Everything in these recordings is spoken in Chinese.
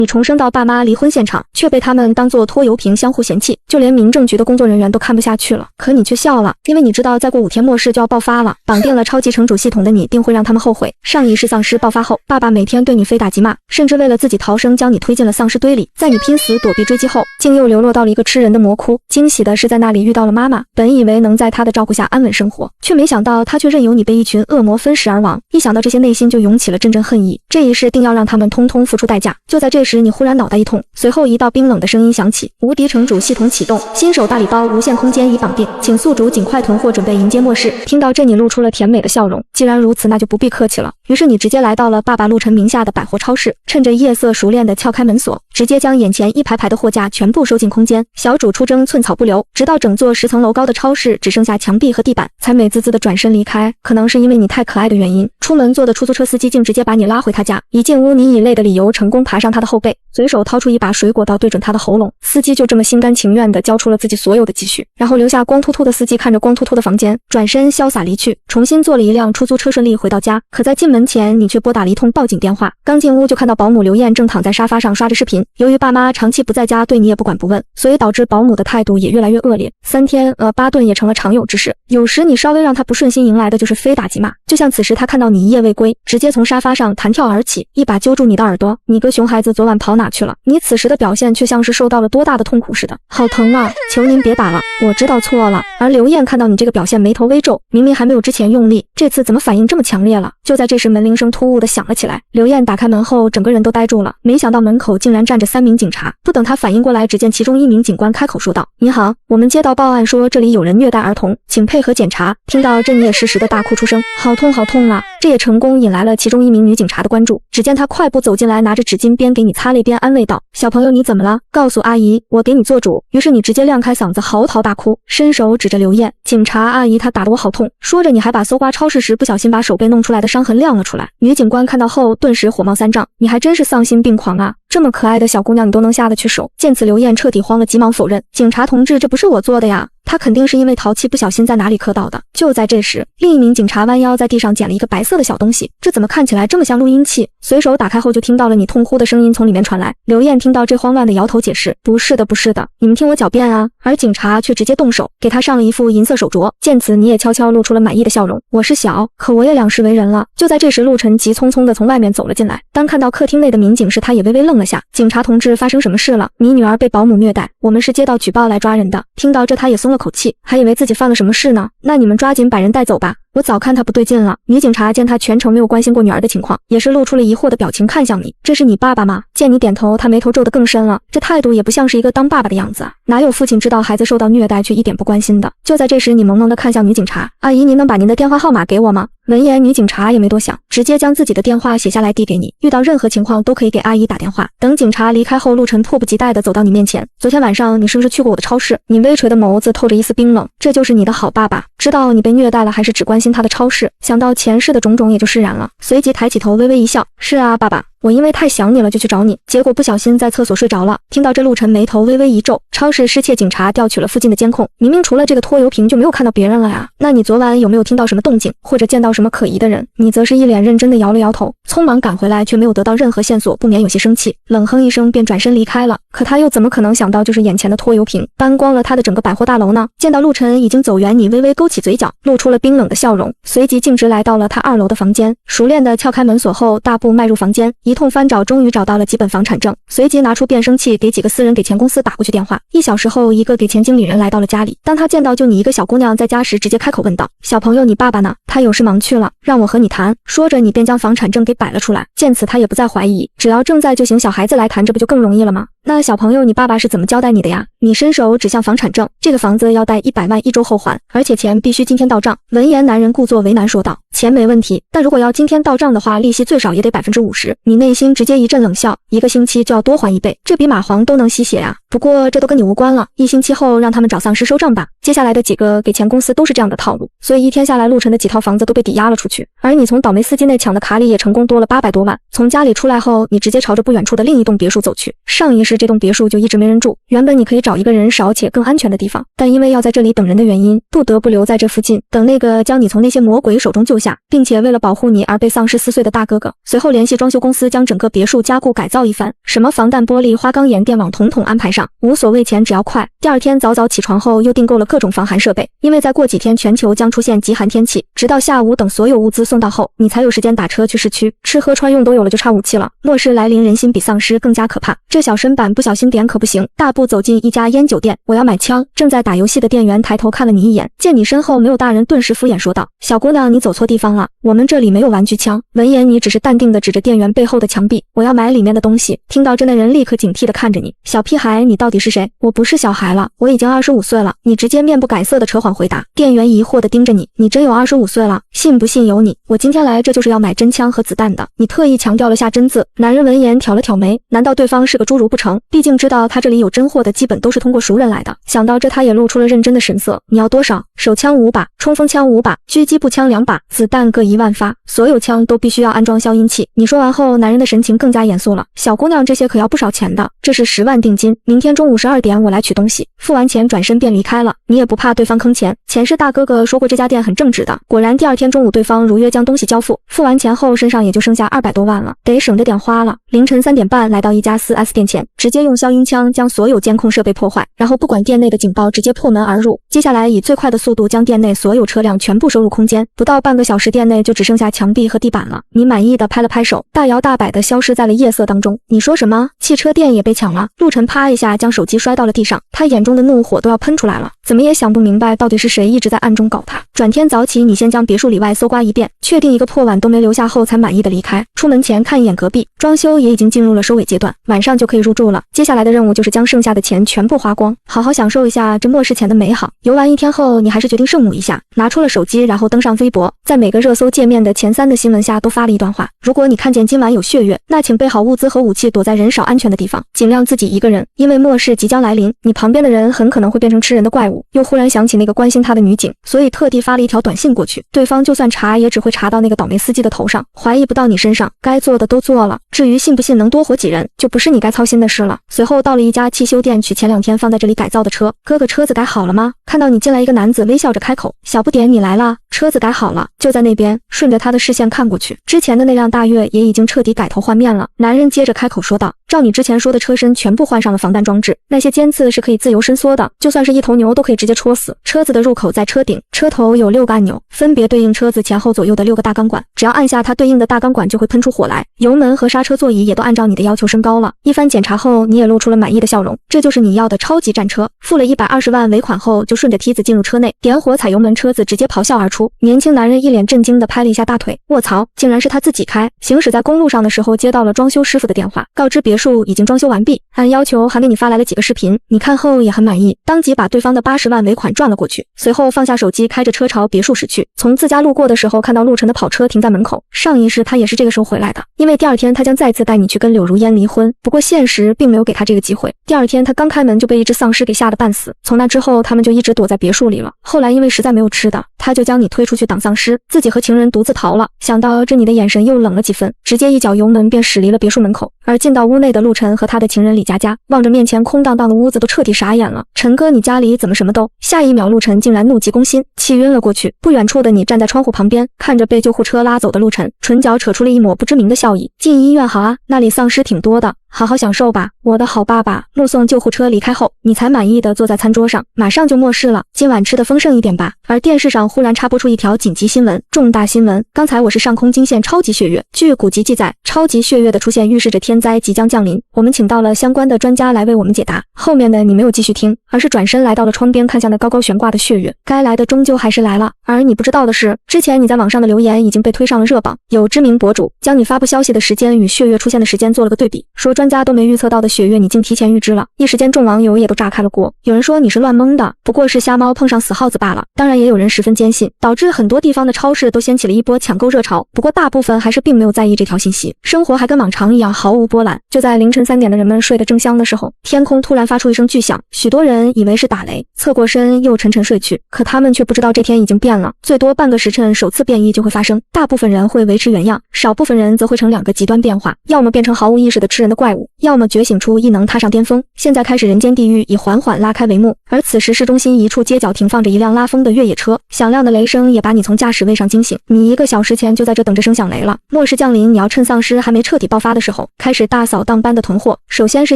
你重生到爸妈离婚现场，却被他们当作拖油瓶相互嫌弃，就连民政局的工作人员都看不下去了。可你却笑了，因为你知道再过5天末世就要爆发了，绑定了超级城主系统的你定会让他们后悔。上一世丧尸爆发后，爸爸每天对你非打即骂，甚至为了自己逃生将你推进了丧尸堆里。在你拼死躲避追击后，竟又流落到了一个吃人的魔窟。惊喜的是在那里遇到了妈妈，本以为能在她的照顾下安稳生活，却没想到她却任由你被一群恶魔分食而亡。一想到这些，内心就涌起了阵阵恨意，这一世定要让他们通通付出代价。就在这时，你忽然脑袋一痛，随后一道冰冷的声音响起：无敌城主系统启动，新手大礼包无限空间已绑定，请宿主尽快囤货，准备迎接末世。听到这，你露出了甜美的笑容。既然如此，那就不必客气了。于是你直接来到了爸爸陆晨名下的百货超市，趁着夜色熟练地撬开门锁，直接将眼前一排排的货架全部收进空间。小主出征，寸草不留，直到整座10层楼高的超市只剩下墙壁和地板，才美滋滋地转身离开。可能是因为你太可爱的原因，出门坐的出租车司机竟直接把你拉回他家。一进屋，你以泪的理由成功爬上他的后背，随手掏出一把水果刀对准他的喉咙。司机就这么心甘情愿地交出了自己所有的积蓄，然后留下光秃秃的司机看着光秃秃的房间，转身潇洒离去，重新坐了一辆出租车顺利回到家。可在进门前，你却拨打了一通报警电话。刚进屋就看到保姆刘艳正躺在沙发上刷着视频。由于爸妈长期不在家，对你也不管不问，所以导致保姆的态度也越来越恶劣。3天巴顿也成了常有之事。有时你稍微让他不顺心，迎来的就是非打即骂。就像此时他看到你一夜未归，直接从沙发上弹跳而起，一把揪住你的耳朵：“你个熊孩子，昨晚跑哪去了？”你此时的表现却像是受到了多大的痛苦似的。好疼啊，求您别打了，我知道错了。而刘艳看到你这个表现，眉头微皱，明明还没有之前用力，这次怎么反应这么强烈了？就在这时，门铃声突兀地响了起来。刘艳打开门后，整个人都呆住了，没想到门口竟然站着3名警察。不等他反应过来，只见其中1名警官开口说道：“你好，我们接到报案说这里有人虐待儿童，请配合检查。”听到这，你也适时的大哭出声，好痛好痛啊！这也成功引来了其中1名女警察的关注。只见她快步走进来，拿着纸巾边给你擦泪边安慰道：“小朋友，你怎么了？告诉阿姨，我给你做主。”于是你直接亮开嗓子嚎啕大哭，伸手指着刘艳：“警察阿姨，她打得我好痛。”说着你还把搜刮超市时不小心把手背弄出来的伤痕亮了出来。女警官看到后顿时火冒三丈：“你还真是丧心病狂啊！这么可爱的小姑娘你都能下得去手。”见此，刘艳彻底慌了，急忙否认：“警察同志，这不是我做的呀。”他肯定是因为淘气不小心在哪里磕到的。就在这时，另一名警察弯腰在地上捡了一个白色的小东西，这怎么看起来这么像录音器？随手打开后就听到了你痛呼的声音从里面传来。刘艳听到这慌乱的摇头解释：“不是的不是的，你们听我狡辩啊！”而警察却直接动手给他上了一副银色手镯。见此，你也悄悄露出了满意的笑容：“我是小，可我也两世为人了。”就在这时，陆晨急匆匆地从外面走了进来。当看到客厅内的民警时，他也微微愣了下：“警察同志，发生什么事了？你女儿被保姆虐待，我们是接到举报来抓人的。”听到这，他也松了口气，还以为自己犯了什么事呢。那你们抓紧把人带走吧，我早看他不对劲了。女警察见他全程没有关心过女儿的情况，也是露出了疑惑的表情看向你：“这是你爸爸吗？”见你点头，他眉头皱得更深了，这态度也不像是一个当爸爸的样子啊！哪有父亲知道孩子受到虐待却一点不关心的？就在这时，你萌萌地看向女警察：“阿姨，您能把您的电话号码给我吗？”闻言，女警察也没多想，直接将自己的电话写下来递给你，遇到任何情况都可以给阿姨打电话。等警察离开后，陆晨迫不及待地走到你面前：“昨天晚上你是不是去过我的超市？”你微垂的眸子透着一丝冰冷：“这就是你的好爸爸，知道你被虐待了，还是只关心他的超市？”想到前世的种种，也就释然了，随即抬起头微微一笑：“是啊，爸爸，我因为太想你了就去找你，结果不小心在厕所睡着了。”听到这，陆晨眉头微微一皱。超市失窃警察调取了附近的监控，明明除了这个拖油瓶就没有看到别人了呀。那你昨晚有没有听到什么动静，或者见到什么可疑的人？你则是一脸认真的摇了摇头，匆忙赶回来却没有得到任何线索，不免有些生气，冷哼一声便转身离开了。可他又怎么可能想到就是眼前的拖油瓶搬光了他的整个百货大楼呢？见到陆晨已经走远，你微微勾起嘴角，露出了冰冷的笑容，随即径直来到了他2楼的房间，熟练的撬开门锁后，大步迈入房间，一通翻找终于找到了几本房产证，随即拿出变声器给几个私人给钱公司打过去电话。1小时后，一个给钱经理人来到了家里，当他见到就你一个小姑娘在家时，直接开口问道：“小朋友，你爸爸呢？他有事忙去了，让我和你谈。”说着你便将房产证给摆了出来。见此，他也不再怀疑，只要正在就行，小孩子来谈这不就更容易了吗？那小朋友，你爸爸是怎么交代你的呀？你伸手指向房产证：“这个房子要贷100万，1周后还，而且钱必须今天到账。”闻言，男人故作为难说道：“钱没问题，但如果要今天到账的话，利息最少也得50%。”你内心直接一阵冷笑：1个星期就要多还1倍，这比蚂蟥都能吸血啊！不过这都跟你无关了，1星期后让他们找丧尸收账吧。接下来的几个给钱公司都是这样的套路，所以一天下来，陆晨的几套房子都被抵押了出去，而你从倒霉司机那抢的卡里也成功多了800多万。从家里出来后，你直接朝着不远处的另一栋别墅走去。上一世这栋别墅就一直没人住，原本你可以找一个人少且更安全的地方，但因为要在这里等人的原因，不得不留在这附近，等那个将你从那些魔鬼手中救下，并且为了保护你而被丧尸撕碎的大哥哥。随后联系装修公司将整个别墅加固改造一番，什么防弹玻璃、花岗岩、电网统统安排上，无所谓钱，只要快。第二天早早起床后又订购了各种防寒设备，因为再过几天全球将出现极寒天气，直到下午等所有物资送到后，你才有时间打车去市区，吃喝穿用都有了，就差武器了。末世来临，人心比丧尸更加可怕，这小身板不小心点可不行。大步走进一家烟酒店，我要买枪。正在打游戏的店员抬头看了你一眼，见你身后没有大人，顿时敷衍说道：小姑娘，你走错地方了，我们这里没有玩具枪。闻言，你只是淡定地指着店员背后的墙壁，我要买里面的东西。听到这，那人立刻警惕地看着你，小屁孩，你到底是谁？我不是小孩了，我已经25岁了。你直接面不改色的扯谎回答。店员疑惑地盯着你，你真有25岁了？信不信由你。我今天来这就是要买真枪和子弹的。你特意强调了下真字。男人闻言挑了挑眉，难道对方是个侏儒不成？毕竟知道他这里有真货的基本都是通过熟人来的。想到这，他也露出了认真的神色。你要多少？手枪5把，冲锋枪5把，狙击步枪2把，子弹各1万发，所有枪都必须要安装消音器。你说完后，男人的神情更加严肃了。小姑娘，这些可要不少钱的，这是10万定金，明天中午12点我来取东西。付完钱转身便离开了。你也不怕对方坑钱？前世大哥哥说过这家店很正直的，果然第二天中午对方如约将东西交付。付完钱后，身上也就剩下200多万了，得省着点花了。凌晨3点半来到一家 4S 店前，直接用消音枪将所有监控设备破坏，然后不管店内的警报，直接破门而入。接下来以最快的速度将店内所有车辆全部收入空间，不到半个小时，店内就只剩下墙壁和地板了。你满意的拍了拍手，大摇大摆的消失在了夜色当中。你说什么？汽车店也被抢了？陆晨啪一下将手机摔到了地上，他眼中的怒火都要喷出来了，怎么也想不明白到底是谁一直在暗中搞他。转天早起，你先将别墅里外搜刮一遍，确定一个破碗都没留下后，才满意的离开。出门前看一眼隔壁，装修也已经进入了收尾阶段，晚上就可以入住了。接下来的任务就是将剩下的钱全部花光，好好享受一下这末世前的美好。游玩一天后，你还是决定圣母一下，拿出了手机，然后登上微博，在每个热搜界面的前3的新闻下都发了一段话。如果你看见今晚有血月，那请备好物资和武器，躲在人少安全的地方，尽量自己一个人，因为末世即将来临，你旁边的人很可能会变成吃人的怪物。又忽然想起那个关心他的女警，所以特地发了一条短信过去，对方就算查也只会查到那个倒霉司机的头上，怀疑不到你身上，该做的都做了，至于信不信能多活几人，就不是你该操心的事了。随后到了一家汽修店取前2天放在这里改造的车。哥哥，车子改好了吗？看到你进来，一个男子微笑着开口，小不点你来了，车子改好了，就在那边。顺着他的视线看过去，之前的那辆大悦也已经彻底改头换面了。男人接着开口说道，照你之前说的，车身全部换上了防弹装置，那些尖刺是可以自由伸缩的，就算是一头牛都可以直接戳死。车子的入口在车顶，车头有6个按钮，分别对应车子前后左右的6个大钢管，只要按下它对应的大钢管就会喷出火来。油门和刹车座椅也都按照你的要求升高了。一番检查后，你也露出了满意的笑容，这就是你要的超级战车。付了120万尾款后，就顺着梯子进入车内，点火踩油门，车子直接咆哮而出。年轻男人一脸震惊地拍了一下大腿，卧槽，竟然是他自己开。行驶在公路上的时候，接到了装修师傅的电话，告知别墅已经装修完毕，按要求还给你发来了几个视频，你看后也很满意，当即把对方的80万尾款赚了过去。随后放下手机，开着车朝别墅驶去。从自家路过的时候，看到陆晨的跑车停在门口，上一世他也是这个时候回来的，因为第二天他将再次带你去跟柳如烟离婚，不过现实并没有给他这个机会。第二天他刚开门就被一只丧尸给吓得半死，从那之后他们就一直躲在别墅里了。后来因为实在没有吃的，他就将你推出去挡丧尸，自己和情人独自逃了。想到这，你的眼神又冷了几分，直接一脚油门便驶离了别墅门口。而进到屋内的陆晨和他的情人李佳佳，望着面前空荡荡的屋子都彻底傻眼了。陈哥，你家里怎么什么都……下一秒陆晨竟然怒极攻心，气晕了过去。不远处的你站在窗户旁边，看着被救护车拉走的陆晨，唇角扯出了一抹不知名的笑意。进医院好啊，那里丧尸挺多的，好好享受吧，我的好爸爸。目送救护车离开后，你才满意的坐在餐桌上，马上就末世了，今晚吃的丰盛一点吧。而电视上忽然插播出一条紧急新闻，重大新闻，刚才我是上空惊现超级血月。据古籍记载，超级血月的出现预示着天灾即将降临，我们请到了相关的专家来为我们解答。后面的你没有继续听，而是转身来到了窗边，看向那高高悬挂的血月。该来的终究还是来了，而你不知道的是，之前你在网上的留言已经被推上了热榜，有知名博主将你发布消息的时间与血月出现的时间做了个对比，说专家都没预测到的血月，你竟提前预知了，一时间众网友也都炸开了锅。有人说你是乱蒙的，不过是瞎猫碰上死耗子罢了。当然也有人十分坚信，导致很多地方的超市都掀起了一波抢购热潮。不过大部分还是并没有在意这条信息，生活还跟往常一样毫无波澜。就在凌晨3点的人们睡得正香的时候，天空突然发出一声巨响，许多人以为是打雷，侧过身又沉沉睡去。可他们却不知道这天已经变了，最多半个时辰首次变异就会发生，大部分人会维持原样，少部分人则会成2个极端变化，要么变成毫无意识的吃人的怪物，要么觉醒出异能踏上巅峰。现在开始，人间地狱已缓缓拉开帷幕，而此时市中心一处街角停放着一辆拉风的越野车，响亮的雷声也把你从驾驶位上惊醒。你1个小时前就在这等着声响雷了。末世降临，你要趁丧尸还没彻底爆发的时候，开始大扫荡般的囤货。首先是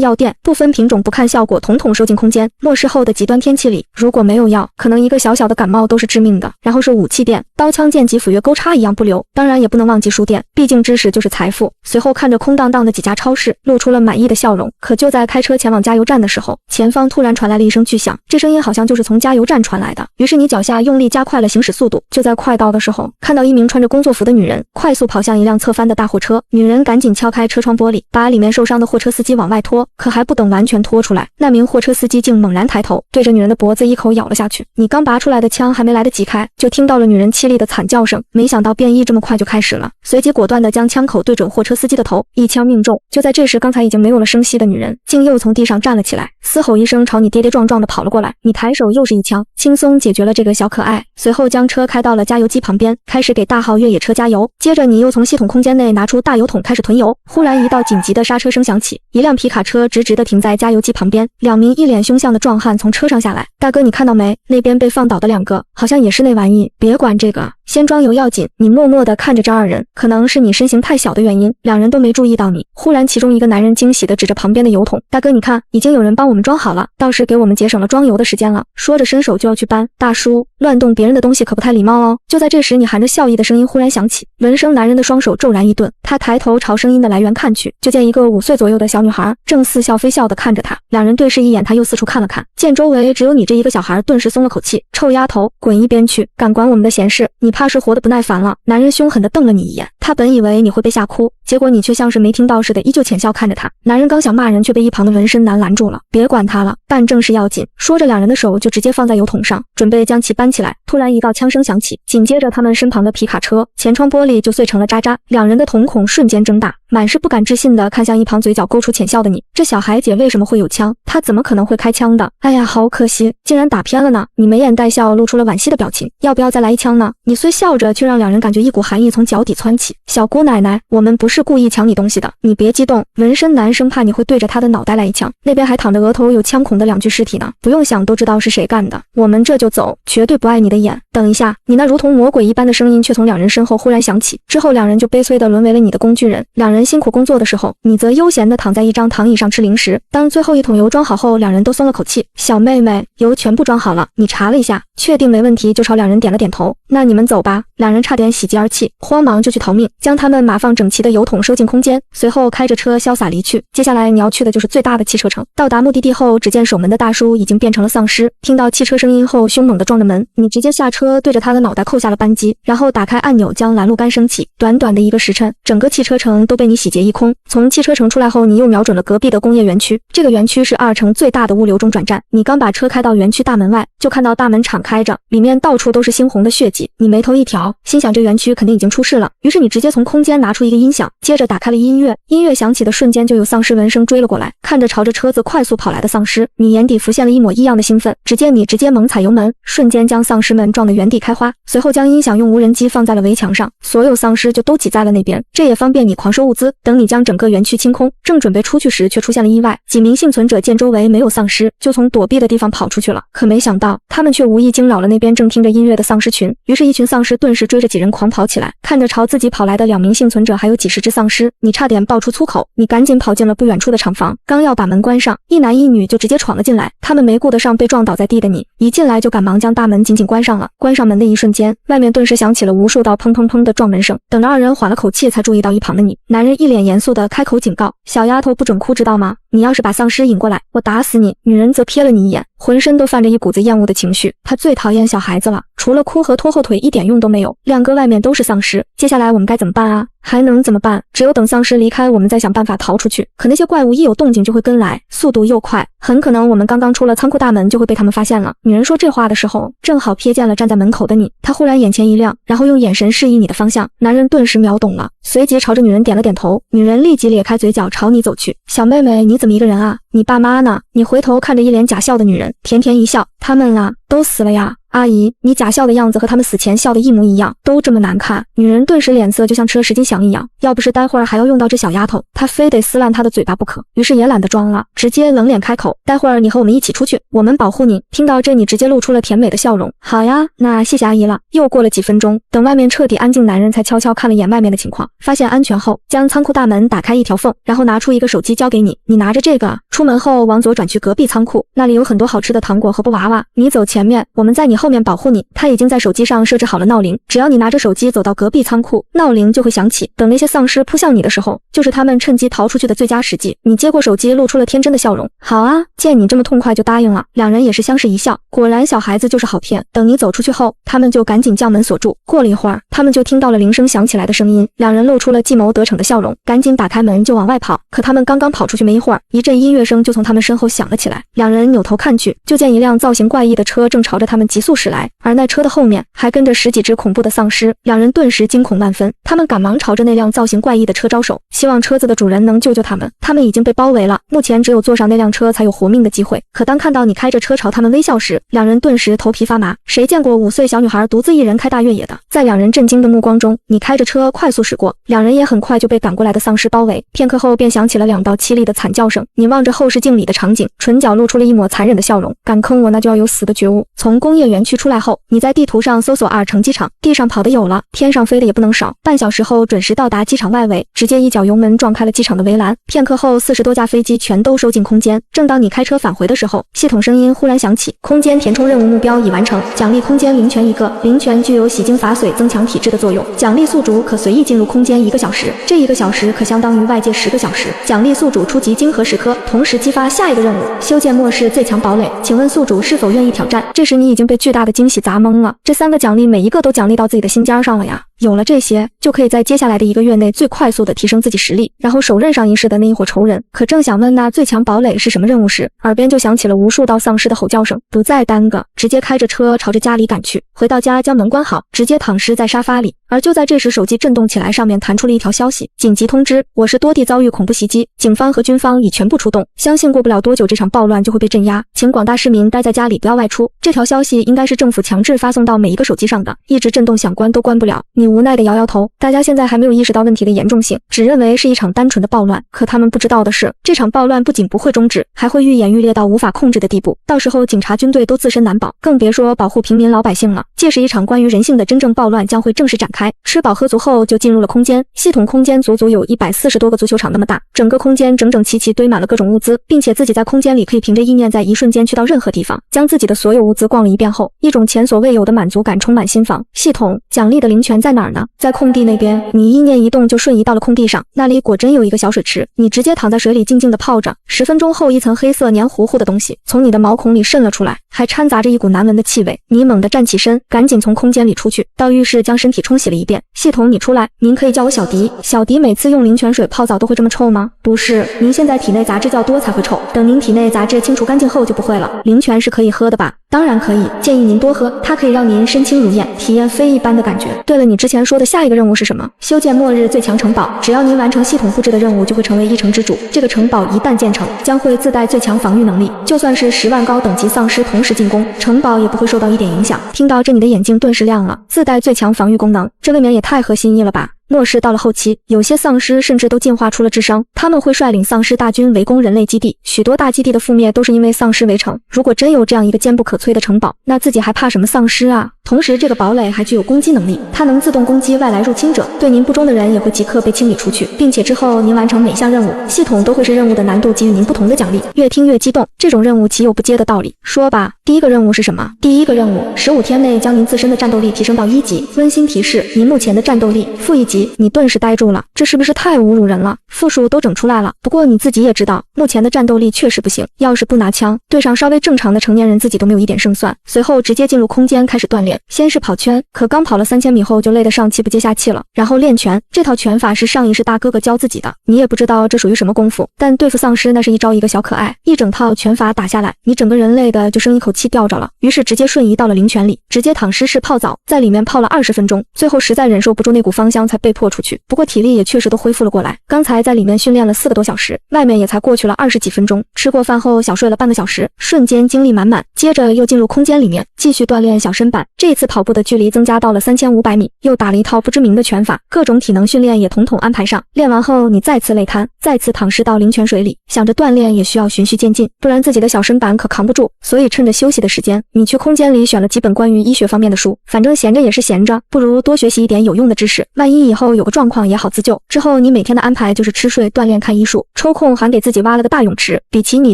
药店，不分品种不看效果，统统收进空间。末世后的极端天气里，如果没有药，可能一个小小的感冒都是致命的。然后是武器店，刀枪剑戟斧钺钩叉一样不留，当然也不能忘记书店，毕竟知识就是财富。随后看着空荡荡的几家超市，露出了满意的笑容。可就在开车前往加油站的时候，前方突然传来了一声巨响，这声音好像就是从加油站传来的。于是你脚下用力加快了行驶速度，就在快到的时候，看到一名穿着工作服的女人快速跑向一辆侧翻的大货车。女人赶紧敲开车窗玻璃，把里面受伤的货车司机往外拖。可还不等完全拖出来，那名货车司机竟猛然抬头，对着女人的脖子一口咬了下去。你刚拔出来的枪还没来得及开，就听到了女人凄厉的惨叫声。没想到变异这么快就开始了，随即果断地将枪口对准货车司机的头，一枪命中。就在这时，刚才已经没有了声息的女人竟又从地上站了起来，嘶吼一声朝你跌跌撞撞地跑了过来。你抬手又是一枪，轻松解决了这个小可爱。随后将车开到了加油机旁边，开始给大号越野车加油。接着你又从系统空间内拿出大油桶开始囤油。忽然一道紧急的刹车声响起，一辆皮卡车直直地停在加油机旁边，2名一脸凶相的壮汉从车上下来。大哥，你看到没？那边被放倒的2个好像也是那玩意。别管这个，先装油要紧。你默默地看着这2人，可能是你身形太小的原因，2人都没注意到你。忽然其中一个男人惊喜地指着旁边的油桶，大哥你看，已经有人帮我们装好了，倒是给我们节省了装油的时间了。说着伸手就要去搬。大叔，乱动别人的东西可不太礼貌哦。就在这时，你含着笑意的声音忽然响起，闻声男人的双手骤然一顿，他抬头朝声音的来源看去，就见一个5岁左右的小女孩正似笑非笑地看着他。2人对视一眼，他又四处看了看，见周围只有你这一个小孩，顿时松了口气。臭丫头，滚一边去，敢管我们的闲事，你怕是活得不耐烦了。男人凶狠地瞪了你一眼，他本以为你会被吓哭，结果你却像是没听到似的，依旧浅笑看着他。男人刚想骂人，却被一旁的纹身男拦住了。别管他了，办正事要紧。说着，2人的手就直接放在油桶上，准备将其搬起来。突然一道枪声响起，紧接着他们身旁的皮卡车前窗玻璃就碎成了渣渣，2人的瞳孔瞬间睁大，满是不敢置信地看向一旁嘴角勾出浅笑的你。这小孩姐为什么会有枪？她怎么可能会开枪的？哎呀，好可惜，竟然打偏了呢。你眉眼带笑，露出了惋惜的表情。要不要再来一枪呢？你虽笑着，却让2人感觉一股寒意从脚底窜起。小姑奶奶，我们不是故意抢你东西的，你别激动。纹身男生怕你会对着他的脑袋来一枪，那边还躺着额头有枪孔的2具尸体呢，不用想都知道是谁干的。我们这就走，绝对不碍你的眼。等一下，你那如同魔鬼一般的声音却从2人身后忽然响起，之后2人就悲催地沦为了你的工具人。2人辛苦工作的时候，你则悠闲地躺在一张躺椅上吃零食。当最后一桶油装好后，2人都松了口气。小妹妹，油全部装好了。你查了一下，确定没问题，就朝2人点了点头。那你们走吧。2人差点喜极而泣，慌忙就去逃命，将他们码放整齐的油桶收进空间，随后开着车潇洒离去。接下来你要去的就是最大的汽车城。到达目的地后，只见守门的大叔已经变成了丧尸，听到汽车声音后凶猛地撞着门，你直接下车对着他的脑袋扣下了扳机，然后打开按钮将拦路杆升起。短短的1个时辰，整个汽车城都被你洗劫一空。从汽车城出来后，你又瞄准了隔壁的工业园区，这个园区是2城最大的物流中转站。你刚把车开到园区大门外，就看到大门敞开着，里面到处都是猩红的血迹。你眉头一挑，心想这园区肯定已经出事了，于是你直接从空间拿出一个音响，接着打开了音乐。音乐响起的瞬间，就有丧尸闻声追了过来。看着朝着车子快速跑来的丧尸，你眼底浮现了一抹异样的兴奋。只见你直接猛踩油门，瞬间将丧尸们撞得原地开花，随后将音响用无人机放在了围墙上，所有丧尸就都挤在了那边，这也方便你狂收物资。等你将整个园区清空，正准备出去时，却出现了意外。几名幸存者见周围没有丧尸，就从躲避的地方跑出去了。可没想到，他们却无意惊扰了那边正听着音乐的丧尸群，于是一群丧尸顿时追着几人狂跑起来。看着朝自己跑来的2名幸存者，还有几十只丧尸，你差点爆出粗口。你赶紧跑进了不远处的厂房，刚要把门关上，一男一女就直接闯了进来。他们没顾得上被撞倒在地的你，一进来就赶忙将大门紧紧关上了。关上门的一瞬间，外面顿时响起了无数道砰砰砰的撞门声。等着2人缓了口气，才注意到一旁的你。男人一脸严肃地开口警告：小丫头不准哭，知道吗？你要是把丧尸引过来，我打死你。女人则瞥了你一眼，浑身都泛着一股子厌恶的情绪。她最讨厌小孩子了，除了哭和拖后腿一点用都没有。亮哥，外面都是丧尸，接下来我们该怎么办啊？还能怎么办？只有等丧尸离开，我们再想办法逃出去。可那些怪物一有动静就会跟来，速度又快，很可能我们刚刚出了仓库大门就会被他们发现了。女人说这话的时候，正好瞥见了站在门口的你，她忽然眼前一亮，然后用眼神示意你的方向。男人顿时秒懂了，随即朝着女人点了点头。女人立即咧开嘴角朝你走去。小妹妹，你怎么一个人啊？你爸妈呢？你回头看着一脸假笑的女人，甜甜一笑，他们啊，都死了呀。阿姨，你假笑的样子和他们死前笑的一模一样，都这么难看。女人顿时脸色就像吃了10斤翔一样，要不是待会儿还要用到这小丫头，她非得撕烂她的嘴巴不可。于是也懒得装了，直接冷脸开口，待会儿你和我们一起出去，我们保护你。听到这，你直接露出了甜美的笑容。好呀，那谢谢阿姨了。又过了几分钟，等外面彻底安静，男人才悄悄看了眼外面的情况，发现安全后，将仓库大门打开一条缝，然后拿出一个手机交给你，你拿着这个，出门后往左转去隔壁仓库，那里有很多好吃的糖果和布娃娃，你走前面，我们在你后面保护你。他已经在手机上设置好了闹铃，只要你拿着手机走到隔壁仓库，闹铃就会响起。等那些丧尸扑向你的时候，就是他们趁机逃出去的最佳时机。你接过手机，露出了天真的笑容。好啊，见你这么痛快就答应了。两人也是相视一笑，果然小孩子就是好骗。等你走出去后，他们就赶紧将门锁住。过了一会儿，他们就听到了铃声响起来的声音，两人露出了计谋得逞的笑容，赶紧打开门就往外跑。可他们刚刚跑出去没一会儿，一阵音乐声就从他们身后响了起来。两人扭头看去，就见一辆造型怪异的车正朝着他们急速驶来，而那车的后面还跟着10几只恐怖的丧尸。两人顿时惊恐万分，他们赶忙朝着那辆造型怪异的车招手，希望车子的主人能救救他们。他们已经被包围了，目前只有坐上那辆车才有活命的机会。可当看到你开着车朝他们微笑时，两人顿时头皮发麻。谁见过5岁小女孩独自一人开大越野的？在两人震惊的目光中，你开着车快速驶过，两人也很快就被赶过来的丧尸包围。片刻后便响起了2道凄厉的惨叫声。你望着后视镜里的场景，唇角露出了一抹残忍的笑容。敢坑我，那就要有死的觉悟。从工业园区出来后，你在地图上搜索2城机场，地上跑的有了，天上飞的也不能少。半小时后准时到达机场外围，直接一脚油门撞开了机场的围栏。片刻后，40多架飞机全都收进空间。正当你开车返回的时候，系统声音忽然响起：空间填充任务目标已完成，奖励空间灵泉1个，灵泉具有洗精法水增强体质的作用，奖励宿主可随意进入空间1个小时，这1个小时可相当于外界10个小时。奖励宿主初级晶核10颗，同时激发下一个任务：修建末世最强堡垒，请问宿主是否愿意挑战？这时你已经被巨大的惊喜砸懵了，这3个奖励每一个都奖励到自己的心尖上了呀。有了这些，就可以在接下来的1个月内最快速的提升自己实力，然后手刃上一世的那一伙仇人。可正想问那最强堡垒是什么任务时，耳边就响起了无数道丧尸的吼叫声。不再耽搁，直接开着车朝着家里赶去。回到家将门关好，直接躺尸在沙发里。而就在这时，手机震动起来，上面弹出了一条消息：紧急通知，我市多地遭遇恐怖袭击，警方和军方已全部出动，相信过不了多久这场暴乱就会被镇压，请广大市民待在家里不要外出。这条消息应该是政府强制发送到每一个手机上的，一直震动想关都关不了。你无奈的摇摇头，大家现在还没有意识到问题的严重性，只认为是一场单纯的暴乱。可他们不知道的是，这场暴乱不仅不会终止，还会愈演愈烈到无法控制的地步，到时候警察军队都自身难保，更别说保护平民老百姓了。届时一场关于人性的真正暴乱将会正式展开。吃饱喝足后就进入了空间，系统空间足足有140多个足球场那么大，整个空间整整齐齐堆满了各种物资，并且自己在空间里可以凭着意念在一瞬间去到任何地方，将自己的所有物资逛了一遍后，一种前所未有的满足感充满心房。系统奖励的灵泉在哪儿呢？在空地那边。你意念一动就瞬移到了空地上，那里果真有一个小水池，你直接躺在水里静静的泡着。10分钟后，一层黑色黏糊糊的东西从你的毛孔里渗了出来，还掺杂着一股难闻的气味。你猛地站起身，赶紧从空间里出去，到浴室将身体冲洗了一遍。系统你出来，您可以叫我小迪。小迪每次用灵泉水泡澡都会这么臭吗？不是，您现在体内杂质较多才会臭，等您体内杂质清除干净后就不会了。灵泉是可以喝的吧？当然可以，建议您多喝，它可以让您身轻如燕，体验非一般的感觉。对了，你之前说的下一个任务是什么？修建末日最强城堡，只要您完成系统布置的任务，就会成为一城之主。这个城堡一旦建成，将会自带最强防御能力，就算是10万高等级丧尸同时进攻，城堡也不会受到一点影响。听到这，你的眼睛顿时亮了，自带最强防御功能，这未免也太合心意了吧。末世到了后期，有些丧尸甚至都进化出了智商，他们会率领丧尸大军围攻人类基地，许多大基地的覆灭都是因为丧尸围城。如果真有这样一个坚不可摧的城堡，那自己还怕什么丧尸啊？同时这个堡垒还具有攻击能力，它能自动攻击外来入侵者，对您不忠的人也会即刻被清理出去，并且之后您完成每项任务，系统都会是任务的难度给予您不同的奖励。越听越激动，这种任务岂有不接的道理？说吧，第一个任务是什么？第一个任务，15天内将您自身的战斗力提升到1级。温馨提示，您目前的战斗力负1级。你顿时呆住了，这是不是太侮辱人了？负数都整出来了，不过你自己也知道，目前的战斗力确实不行，要是不拿枪对上稍微正常的成年人，自己都没有一点胜算。随后直接进入空间开始锻炼。点，先是跑圈，可刚跑了3000米后就累得上气不接下气了。然后练拳，这套拳法是上一世大哥哥教自己的，你也不知道这属于什么功夫，但对付丧尸那是一招一个小可爱，一整套拳法打下来，你整个人累的就剩一口气吊着了。于是直接瞬移到了灵泉里，直接躺尸式泡澡，在里面泡了20分钟，最后实在忍受不住那股芳香才被迫出去。不过体力也确实都恢复了过来，刚才在里面训练了4个多小时，外面也才过去了20几分钟，吃过饭后小睡了半个小时，瞬间精力满满，接着又进入空间里面继续锻炼小身板。这次跑步的距离增加到了3500米，又打了一套不知名的拳法，各种体能训练也统统安排上。练完后你再次累瘫，再次躺尸到灵泉水里，想着锻炼也需要循序渐进，不然自己的小身板可扛不住。所以趁着休息的时间，你去空间里选了几本关于医学方面的书，反正闲着也是闲着，不如多学习一点有用的知识，万一以后有个状况也好自救。之后你每天的安排就是吃睡锻炼看医术，抽空还给自己挖了个大泳池。比起你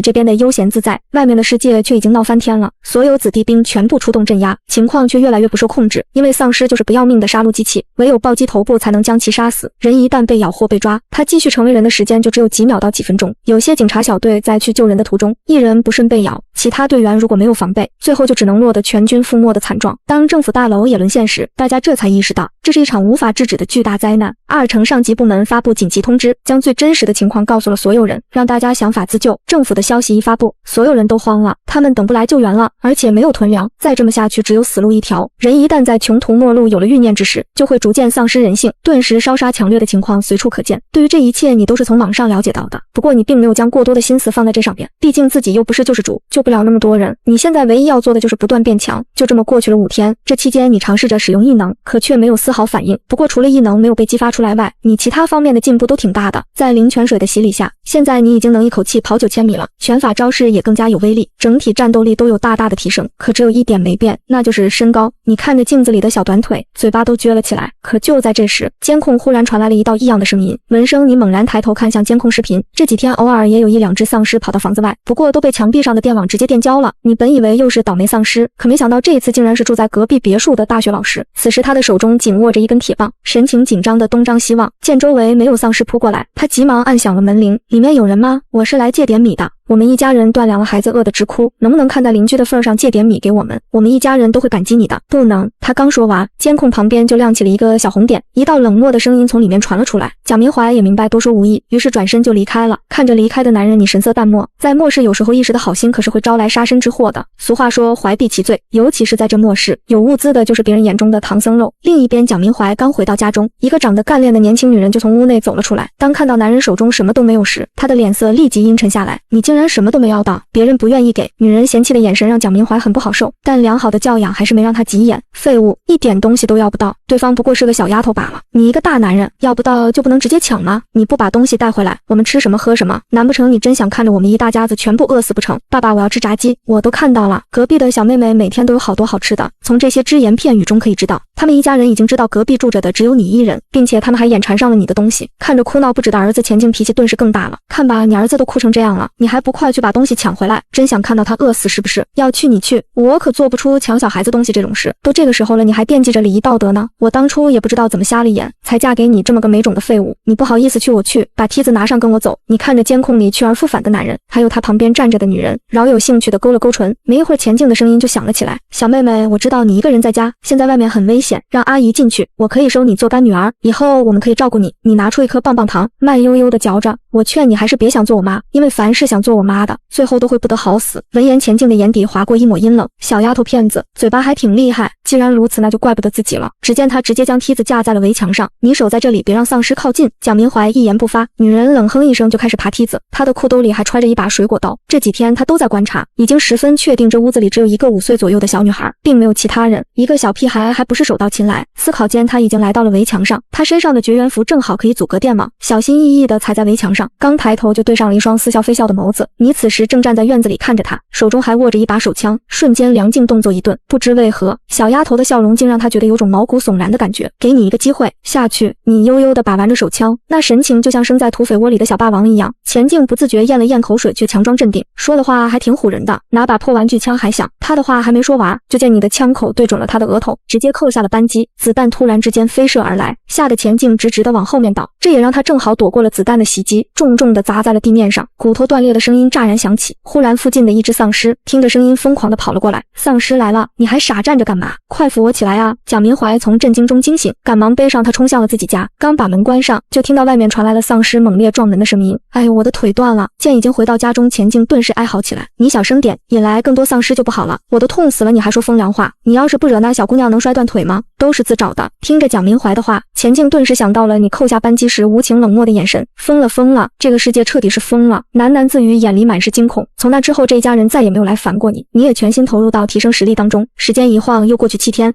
这边的悠闲自在，外面的世界却已经闹翻天了，所有子弟兵全部出动镇压，情况却越来越不受控制。因为丧尸就是不要命的杀戮机器，唯有暴击头部才能将其杀死。人一旦被咬或被抓，他继续成为人的时间就只有几秒到几分钟。有些警察小队在去救人的途中，一人不慎被咬，其他队员如果没有防备，最后就只能落得全军覆没的惨状。当政府大楼也沦陷时，大家这才意识到这是一场无法制止的巨大灾难。2城上级部门发布紧急通知，将最真实的情况告诉了所有人，让大家想法自救。政府的消息一发布，所有人都慌了，他们等不来救援了，而且没有囤粮，再这么下去只有死路一条。人一旦在穷途末路有了欲念之时，就会逐渐丧失人性，顿时烧杀抢掠的情况随处可见。对于这一切你都是从网上了解到的，不过你并没有将过多的心思放在这上边，毕竟自己又不是救世主，救不了那么多人。你现在唯一要做的就是不断变强。就这么过去了5天，这期间你尝试着使用异能，可却没有丝毫反应。不过除了异能没有被激发出来外，你其他方面的进步都挺大的。在灵泉水的洗礼下，现在你已经能一口气跑9000米了，拳法招式也更加有威力，整体战斗力都有大大的提升。可只有一点没变，那就是身高。你看着镜子里的小短腿，嘴巴都撅了起来。可就在这时，监控忽然传来了一道异样的声音。闻声你猛然抬头看向监控视频，这几天偶尔也有1、2只丧尸跑到房子外，不过都被墙壁上的电网直接电焦了。你本以为又是倒霉丧尸，可没想到这一次竟然是住在隔壁别墅的大学老师。此时他的手中紧握着一根铁棒，神情紧张的东张西望，见周围没有丧尸扑过来，他急忙按响了门铃。里面有人吗？我是来借点米的。我们一家人断粮了，孩子饿得直哭，能不能看在邻居的份上借点米给我们？我们一家人都会感激你的。不能。他刚说完，监控旁边就亮起了一个小红点，一道冷漠的声音从里面传了出来。蒋明怀也明白多说无益，于是转身就离开了。看着离开的男人，你神色淡漠。在末世有时候一时的好心可是会招来杀身之祸的。俗话说怀璧其罪，尤其是在这末世，有物资的就是别人眼中的唐僧肉。另一边，蒋明怀刚回到家中，一个长得干练的年轻女人就从屋内走了出来。当看到男人手中什么都没有时，她的脸色立即阴沉下来。你竟然什么都没要到，别人不愿意给。女人嫌弃的眼神让蒋明怀很不好受，但良好的教养还是没让他急眼。废物，一点东西都要不到，对方不过是个小丫头罢了，你一个大男人要不到就不能直接抢吗？你不把东西带回来，我们吃什么喝什么？难不成你真想看着我们一大家子全部饿死不成？爸爸，我要吃炸鸡。我都看到了，隔壁的小妹妹每天都有好多好吃的，从这些只言片语中可以知道，他们一家人已经知道隔壁住着的只有你一人，并且他们还眼馋上了你的东西。看着哭闹不止的儿子，钱静脾气顿时更大了。看吧，你儿子都哭成这样了，你还不快去把东西抢回来？真想看到他饿死是不是？要去你去，我可做不出抢小孩子东西这种事。都这个时候了，你还惦记着礼仪道德呢？我当初也不知道怎么瞎了眼，才嫁给你这么个没种的废物。你不好意思去，我去，把梯子拿上跟我走。你看着监控里去而复返的男人，还有他旁边站着的女人，饶有兴趣的勾了勾唇。没一会儿，钱静的声音就响了起来。小妹妹，我知道你一个人在家，现在外面很危险，让阿姨进去，我可以收你做干女儿，以后我们可以照顾你。你拿出一颗棒棒糖，慢悠悠的嚼着。我劝你还是别想做我妈，因为凡是想做我妈的，最后都会不得好死。闻言，钱静的眼底划过一抹阴冷，小丫头片子，嘴巴还挺厉害。既然如此，那就怪不得自己了。只见他直接将梯子架在了围墙上，你守在这里，别让丧尸靠近。蒋明怀一言不发，女人冷哼一声就开始爬梯子，她的裤兜里还揣着一把水果刀。这几天她都在观察，已经十分确定这屋子里只有一个5岁左右的小女孩，并没有其他人。一个小屁孩还不是手到擒来。思考间，他已经来到了围墙上，他身上的绝缘符正好可以阻隔电网，小心翼翼地踩在围墙上，刚抬头就对上了一双似笑非笑的眸子。你此时正站在院子里看着他，手中还握着一把手枪，瞬间梁静动作一顿，不知为何，小丫头的笑容竟让他觉得有种毛骨悚然的感觉。给你一个机会，下去。你悠悠地把玩着手枪，那神情就像生在土匪窝里的小霸王一样。钱静不自觉咽了咽口水，却强装镇定，说的话还挺唬人的，拿把破玩具枪还响。他的话还没说完，就见你的枪口对准了他的额头，直接扣下了扳机，子弹突然之间飞射而来，吓得钱静直直地往后面倒，这也让他正好躲过了子弹的袭击，重重地砸在了地面上，骨头断裂的声声音乍然响起，忽然附近的一只丧尸听着声音疯狂地跑了过来。丧尸来了，你还傻站着干嘛？快扶我起来啊！蒋明怀从震惊中惊醒，赶忙背上他冲向了自己家，刚把门关上，就听到外面传来了丧尸猛烈撞门的声音。哎呦，我的腿断了！见已经回到家中，钱静顿时哀嚎起来。你小声点，引来更多丧尸就不好了。我都痛死了，你还说风凉话？你要是不惹那小姑娘，能摔断腿吗？都是自找的。听着蒋明怀的话，钱静顿时想到了你扣下扳机时无情冷漠的眼神。疯了疯了，这个世界彻底是疯了，喃喃自语，眼里满是惊恐。从那之后，这一家人再也没有来烦过你，你也全心投入到提升实力当中。时间一晃又过去7天。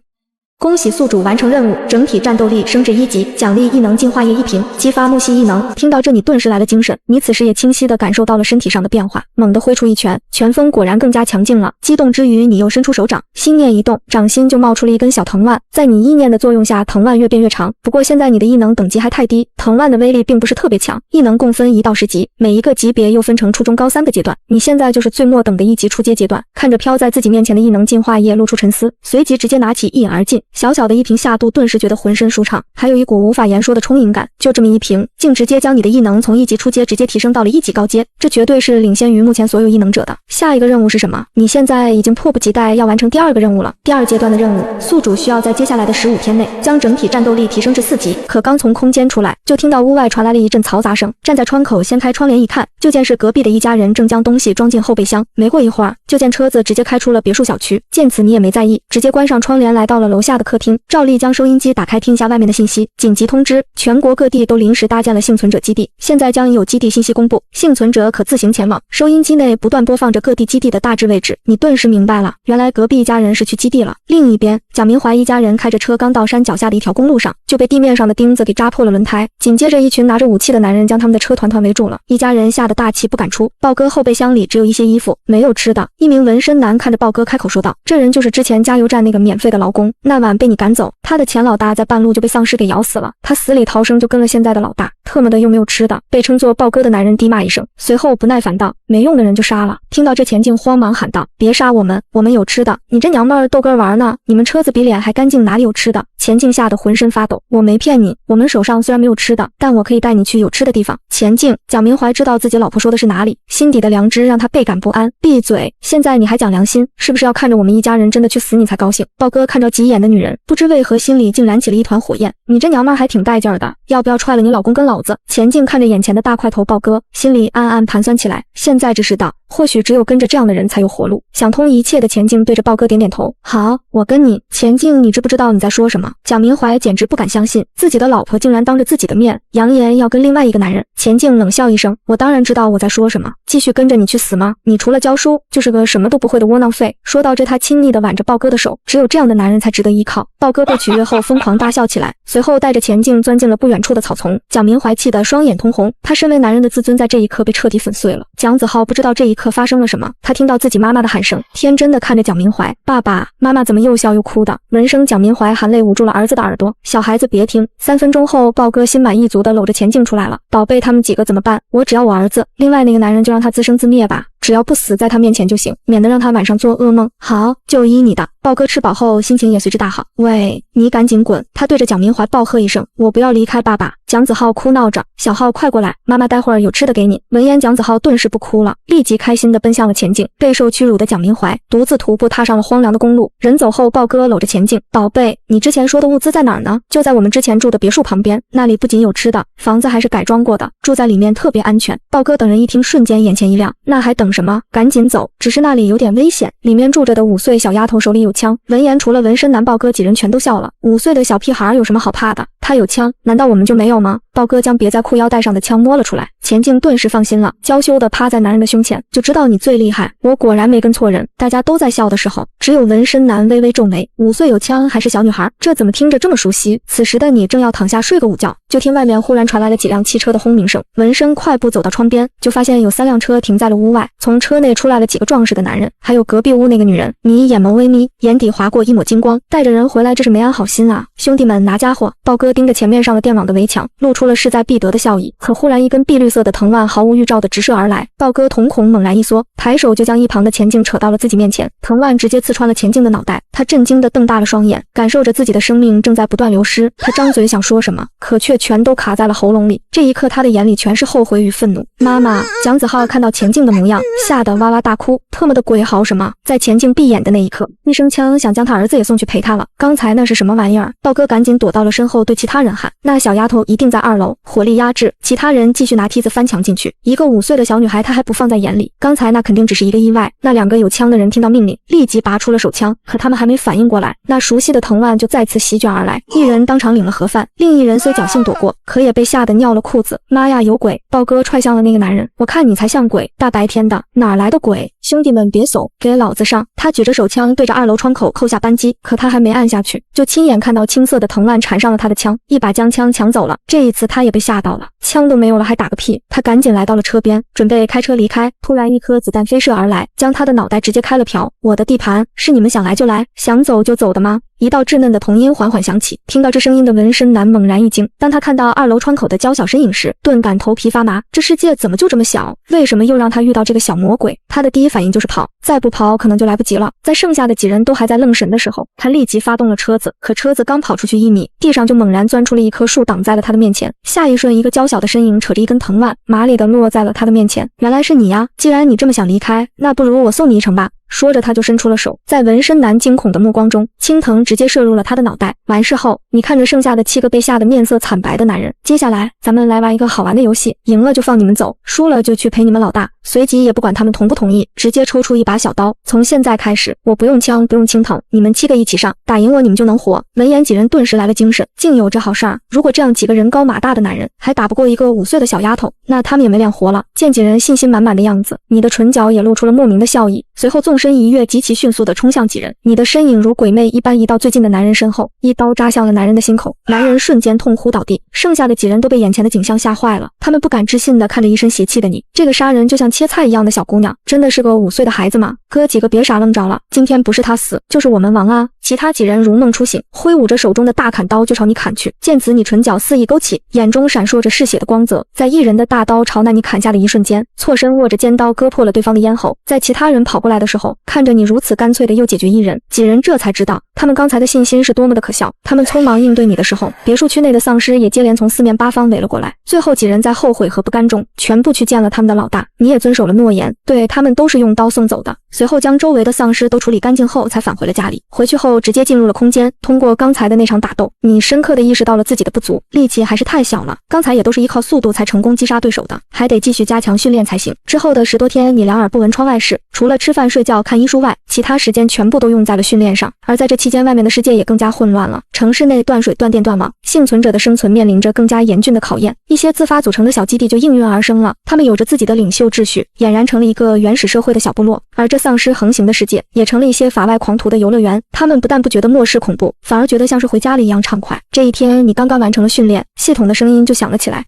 恭喜宿主完成任务，整体战斗力升至1级，奖励异能进化液1瓶，激发木系异能。听到这，你顿时来了精神，你此时也清晰地感受到了身体上的变化，猛地挥出一拳，拳风果然更加强劲了。激动之余，你又伸出手掌，心念一动，掌心就冒出了一根小藤蔓，在你意念的作用下，藤蔓越变越长。不过现在你的异能等级还太低，藤蔓的威力并不是特别强。异能共分1到10级，每一个级别又分成初中高3个阶段，你现在就是最末等的1级初阶阶段。看着飘在自己面前的异能进化液，露出沉思，随即直接拿起一饮而尽。小小的一瓶下肚，顿时觉得浑身舒畅，还有一股无法言说的充盈感。就这么一瓶，竟直接将你的异能从1级初阶直接提升到了1级高阶，这绝对是领先于目前所有异能者的。下一个任务是什么？你现在已经迫不及待要完成第2个任务了。第2阶段的任务，宿主需要在接下来的15天内将整体战斗力提升至4级。可刚从空间出来，就听到屋外传来了一阵嘈杂声。站在窗口掀开窗帘一看，就见是隔壁的一家人正将东西装进后备箱。没过一会儿，就见车子直接开出了别墅小区。见此你也没在意，直接关上窗帘来到了楼下的客厅，照例将收音机打开听一下外面的信息。紧急通知，全国各地都临时搭建了幸存者基地，现在将已有基地信息公布，幸存者可自行前往。收音机内不断播放着各地基地的大致位置，你顿时明白了，原来隔壁一家人是去基地了。另一边，蒋明怀一家人开着车刚到山脚下的一条公路上，就被地面上的钉子给扎破了轮胎，紧接着一群拿着武器的男人将他们的车团团围住了。一家人吓得大气不敢出。豹哥后备箱里只有一些衣服，没有吃的。一名纹身男看着豹哥开口说道，这人就是之前加油站那个免费的劳工，那晚被你赶走，他的前老大在半路就被丧尸给咬死了，他死里逃生就跟了现在的老大，特么的又没有吃的。被称作豹哥的男人低骂一声，随后不耐烦道，没用的人就杀了。听到这，钱静慌忙喊道，别杀我们，我们有吃的，你这娘们儿逗哏玩呢？你们车子比脸还干净，哪里有吃的？钱静吓得浑身发抖，我没骗你，我们手上虽然没有吃的，但我可以带你去有吃的地方。钱静，蒋明怀知道自己老婆说的是哪里，心底的良知让他倍感不安。闭嘴，现在你还讲良心，是不是要看着我们一家人真的去死你才高兴？豹哥看着急眼的女人，不知为何心里竟燃起了一团火焰，你这娘们儿还挺带劲儿的，要不要踹了你老公跟老子？钱静看着眼前的大块头豹哥，心里暗暗盘算起来，现在这世道，或许只有跟着这样的人才有活路。想通一切的钱静对着豹哥点点头，好，我跟你。钱静，你知不知道你在说什么？蒋明怀简直不敢相信，自己的老婆竟然当着自己的面扬言要跟另外一个男人。钱静冷笑一声，我当然知道我在说什么，继续跟着你去死吗？你除了教书就是个什么都不会的窝囊废。说到这，他亲昵地挽着豹哥的手，只有这样的男人才值得依靠。豹哥被取悦后疯狂大笑起来，随后带着钱静钻进了不远处的草丛。蒋明怀气得双眼通红，他身为男人的自尊在这一刻被彻底粉碎了。蒋子浩不知道这一刻发生了什么，他听到自己妈妈的喊声，天真的看着蒋明怀，爸爸妈妈怎么又笑又哭的？闻声蒋明怀含泪捂住了儿子的耳朵，小孩子别听。3分钟后，豹哥心满意足的搂着钱静出来了，宝贝，他们几个怎么办？我只要我儿子，另外那个男人就让他自生自灭吧，只要不死在他面前就行，免得让他晚上做噩梦。好，就依你的。豹哥吃饱后心情也随之大好。喂，你赶紧滚！他对着蒋明怀暴喝一声，我不要离开爸爸。蒋子浩哭闹着，小浩快过来，妈妈待会儿有吃的给你。闻言，蒋子浩顿时不哭了，立即开心地奔向了钱静。备受屈辱的蒋明怀独自徒步踏上了荒凉的公路。人走后，豹哥搂着钱静，宝贝，你之前说的物资在哪儿呢？就在我们之前住的别墅旁边，那里不仅有吃的，房子还是改装过的，住在里面特别安全。豹哥等人一听，瞬间眼前一亮，那还等什么？赶紧走！只是那里有点危险，里面住着的5岁小丫头手里有枪。闻言，除了纹身男豹哥几人全都笑了。5岁的小屁孩有什么好怕的？他有枪，难道我们就没有吗？豹哥将别在裤腰带上的枪摸了出来，钱静顿时放心了，娇羞地趴在男人的胸前，就知道你最厉害，我果然没跟错人。大家都在笑的时候，只有纹身男微微皱眉，5岁有枪还是小女孩，这怎么听着这么熟悉？此时的你正要躺下睡个午觉，就听外面忽然传来了几辆汽车的轰鸣声。纹身快步走到窗边，就发现有3辆车停在了屋外，从车内出来了几个壮实的男人，还有隔壁屋那个女人。你眼眸微眯，眼底划过一抹金光，带着人回来，这是没安好心啊！兄弟们拿家伙！豹哥盯着前面上了电网的围墙，露出了势在必得的笑意。可忽然一根碧绿色的藤蔓毫无预兆地直射而来，豹哥瞳孔猛然一缩，抬手就将一旁的钱静扯到了自己面前，藤蔓直接刺穿了钱静的脑袋。他震惊地瞪大了双眼，感受着自己的生命正在不断流失。他张嘴想说什么，可却全都卡在了喉咙里。这一刻，他的眼里全是后悔与愤怒。妈妈，蒋子浩看到钱静的模样，吓得哇哇大哭。特么的鬼嚎什么？在钱静闭眼的那一刻，一声枪想将他儿子也送去陪他了。刚才那是什么玩意儿？道哥赶紧躲到了身后，对其他人喊：那小丫头一定在2楼，火力压制。其他人继续拿梯子翻墙进去。一个5岁的小女孩，她还不放在眼里。刚才那肯定只是一个意外。那2个有枪的人听到命令，立即拔出了手枪。可他们还没反应过来，那熟悉的藤蔓就再次席卷而来。一人当场领了盒饭，另一人虽侥幸躲过，可也被吓得尿了裤子。妈呀，有鬼！道哥踹向了那个男人，我看你才像鬼，大白天的哪来的鬼？兄弟们别怂，给老子上！他举着手枪对着2楼窗口扣下扳机，可他还没按下去，就亲眼看到青色的藤蔓缠上了他的枪，一把将枪抢走了。这一次他也被吓到了，枪都没有了还打个屁！他赶紧来到了车边，准备开车离开。突然一颗子弹飞射而来，将他的脑袋直接开了瓢。我的地盘，是你们想来就来，想走就走的吗？一道稚嫩的童音缓缓响起，听到这声音的纹身男猛然一惊。当他看到2楼窗口的娇小身影时，顿感头皮发麻。这世界怎么就这么小？为什么又让他遇到这个小魔鬼？他的第一反应就是跑，再不跑可能就来不及了。在剩下的几人都还在愣神的时候，他立即发动了车子。可车子刚跑出去1米，地上就猛然钻出了一棵树，挡在了他的面前。下一瞬，一个娇小的身影扯着一根藤蔓，麻利地落在了他的面前。原来是你呀！既然你这么想离开，那不如我送你一程吧。说着，他就伸出了手，在纹身男惊恐的目光中，青藤直接射入了他的脑袋。完事后，你看着剩下的7个被吓得面色惨白的男人，接下来咱们来玩一个好玩的游戏，赢了就放你们走，输了就去陪你们老大。随即也不管他们同不同意，直接抽出一把小刀。从现在开始，我不用枪，不用青藤，你们7个一起上，打赢我你们就能活。闻言，几人顿时来了精神，竟有这好事儿！如果这样几个人高马大的男人还打不过一个5岁的小丫头，那他们也没脸活了。见几人信心满满的样子，你的唇角也露出了莫名的笑意，随后纵身一跃，极其迅速地冲向几人。你的身影如鬼魅一般移到最近的男人身后，一刀扎向了男人的心口，男人瞬间痛呼倒地。剩下的几人都被眼前的景象吓坏了，他们不敢置信地看着一身邪气的你，这个杀人就像切菜一样的小姑娘，真的是个5岁的孩子吗？哥几个别傻愣着了，今天不是他死，就是我们亡啊！其他几人如梦初醒，挥舞着手中的大砍刀就朝你砍去。见此，你唇角肆意勾起，眼中闪烁着嗜血的光泽。在一人的大刀朝那你砍下的一瞬间，错身握着尖刀割破了对方的咽喉。在其他人跑过来的时候，看着你如此干脆的又解决一人，几人这才知道他们刚才的信心是多么的可笑。他们匆忙应对你的时候，别墅区内的丧尸也接连从4面8方围了过来。最后几人在后悔和不甘中，全部去见了他们的老大。你也遵守了诺言，对他们都是用刀送走的。随后将周围的丧尸都处理干净后，才返回了家里。回去后直接进入了空间。通过刚才的那场打斗，你深刻地意识到了自己的不足，力气还是太小了。刚才也都是依靠速度才成功击杀对手的，还得继续加强训练才行。之后的10多天，你两耳不闻窗外事，除了吃饭睡觉看医书外，其他时间全部都用在了训练上。而在这期间，外面的世界也更加混乱了。城市内断水断电断网，幸存者的生存面临着更加严峻的考验。一些自发组成的小基地就应运而生了，他们有着自己的领袖秩序，俨然成了一个原始社会的小部落。而这丧尸横行的世界，也成了一些法外狂徒的游乐园。他们不但不觉得末世恐怖，反而觉得像是回家了一样畅快。这一天，你刚刚完成了训练，系统的声音就响了起来。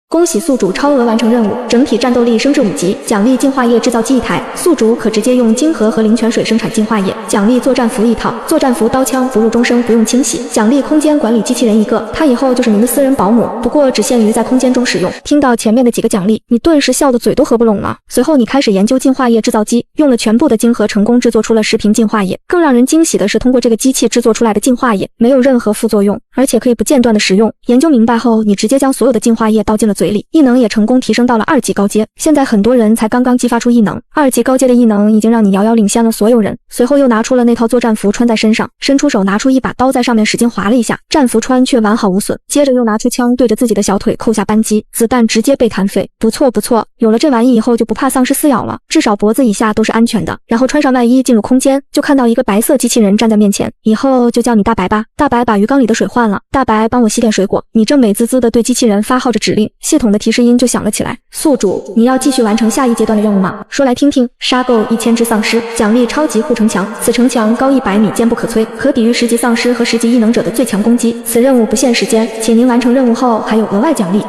恭喜宿主超额完成任务，整体战斗力升至5级，奖励净化液制造机1台，宿主可直接用金河和灵泉水生产净化液，奖励作战服1套，作战服刀枪不入终生不用清洗，奖励空间管理机器人1个，他以后就是您的私人保姆，不过只限于在空间中使用。听到前面的几个奖励，你顿时笑得嘴都合不拢了。随后你开始研究净化液制造机，用了全部的金河成功制作出了10瓶净化液。更让人惊喜的是，通过这个机器制作出来的净化液没有任何副作用，而且可以不间断的食用。研究明白后，你直接将所有的净化液倒进了嘴里，异能也成功提升到了2级高阶。现在很多人才刚刚激发出异能，2级高阶的异能已经让你遥遥领先了所有人。随后又拿出了那套作战服穿在身上，伸出手拿出一把刀在上面使劲划了一下，战服穿却完好无损。接着又拿出枪对着自己的小腿扣下扳机，子弹直接被弹飞。不错不错，有了这玩意以后就不怕丧尸撕咬了，至少脖子以下都是安全的。然后穿上外衣进入空间，就看到一个白色机器人站在面前，以后就叫你大白吧。大白把鱼缸里的水换了，大白帮我洗点水果。你正美滋滋地对机器人发号着指令，系统的提示音就响了起来。宿主，你要继续完成下一阶段的任务吗？说来听听。杀够1000只丧尸，奖励超级护城墙，此城墙高100米，坚不可摧，可抵御10级丧尸和10级异能者的最强攻击。此任务不限时间，请您完成任务后还有额外奖励。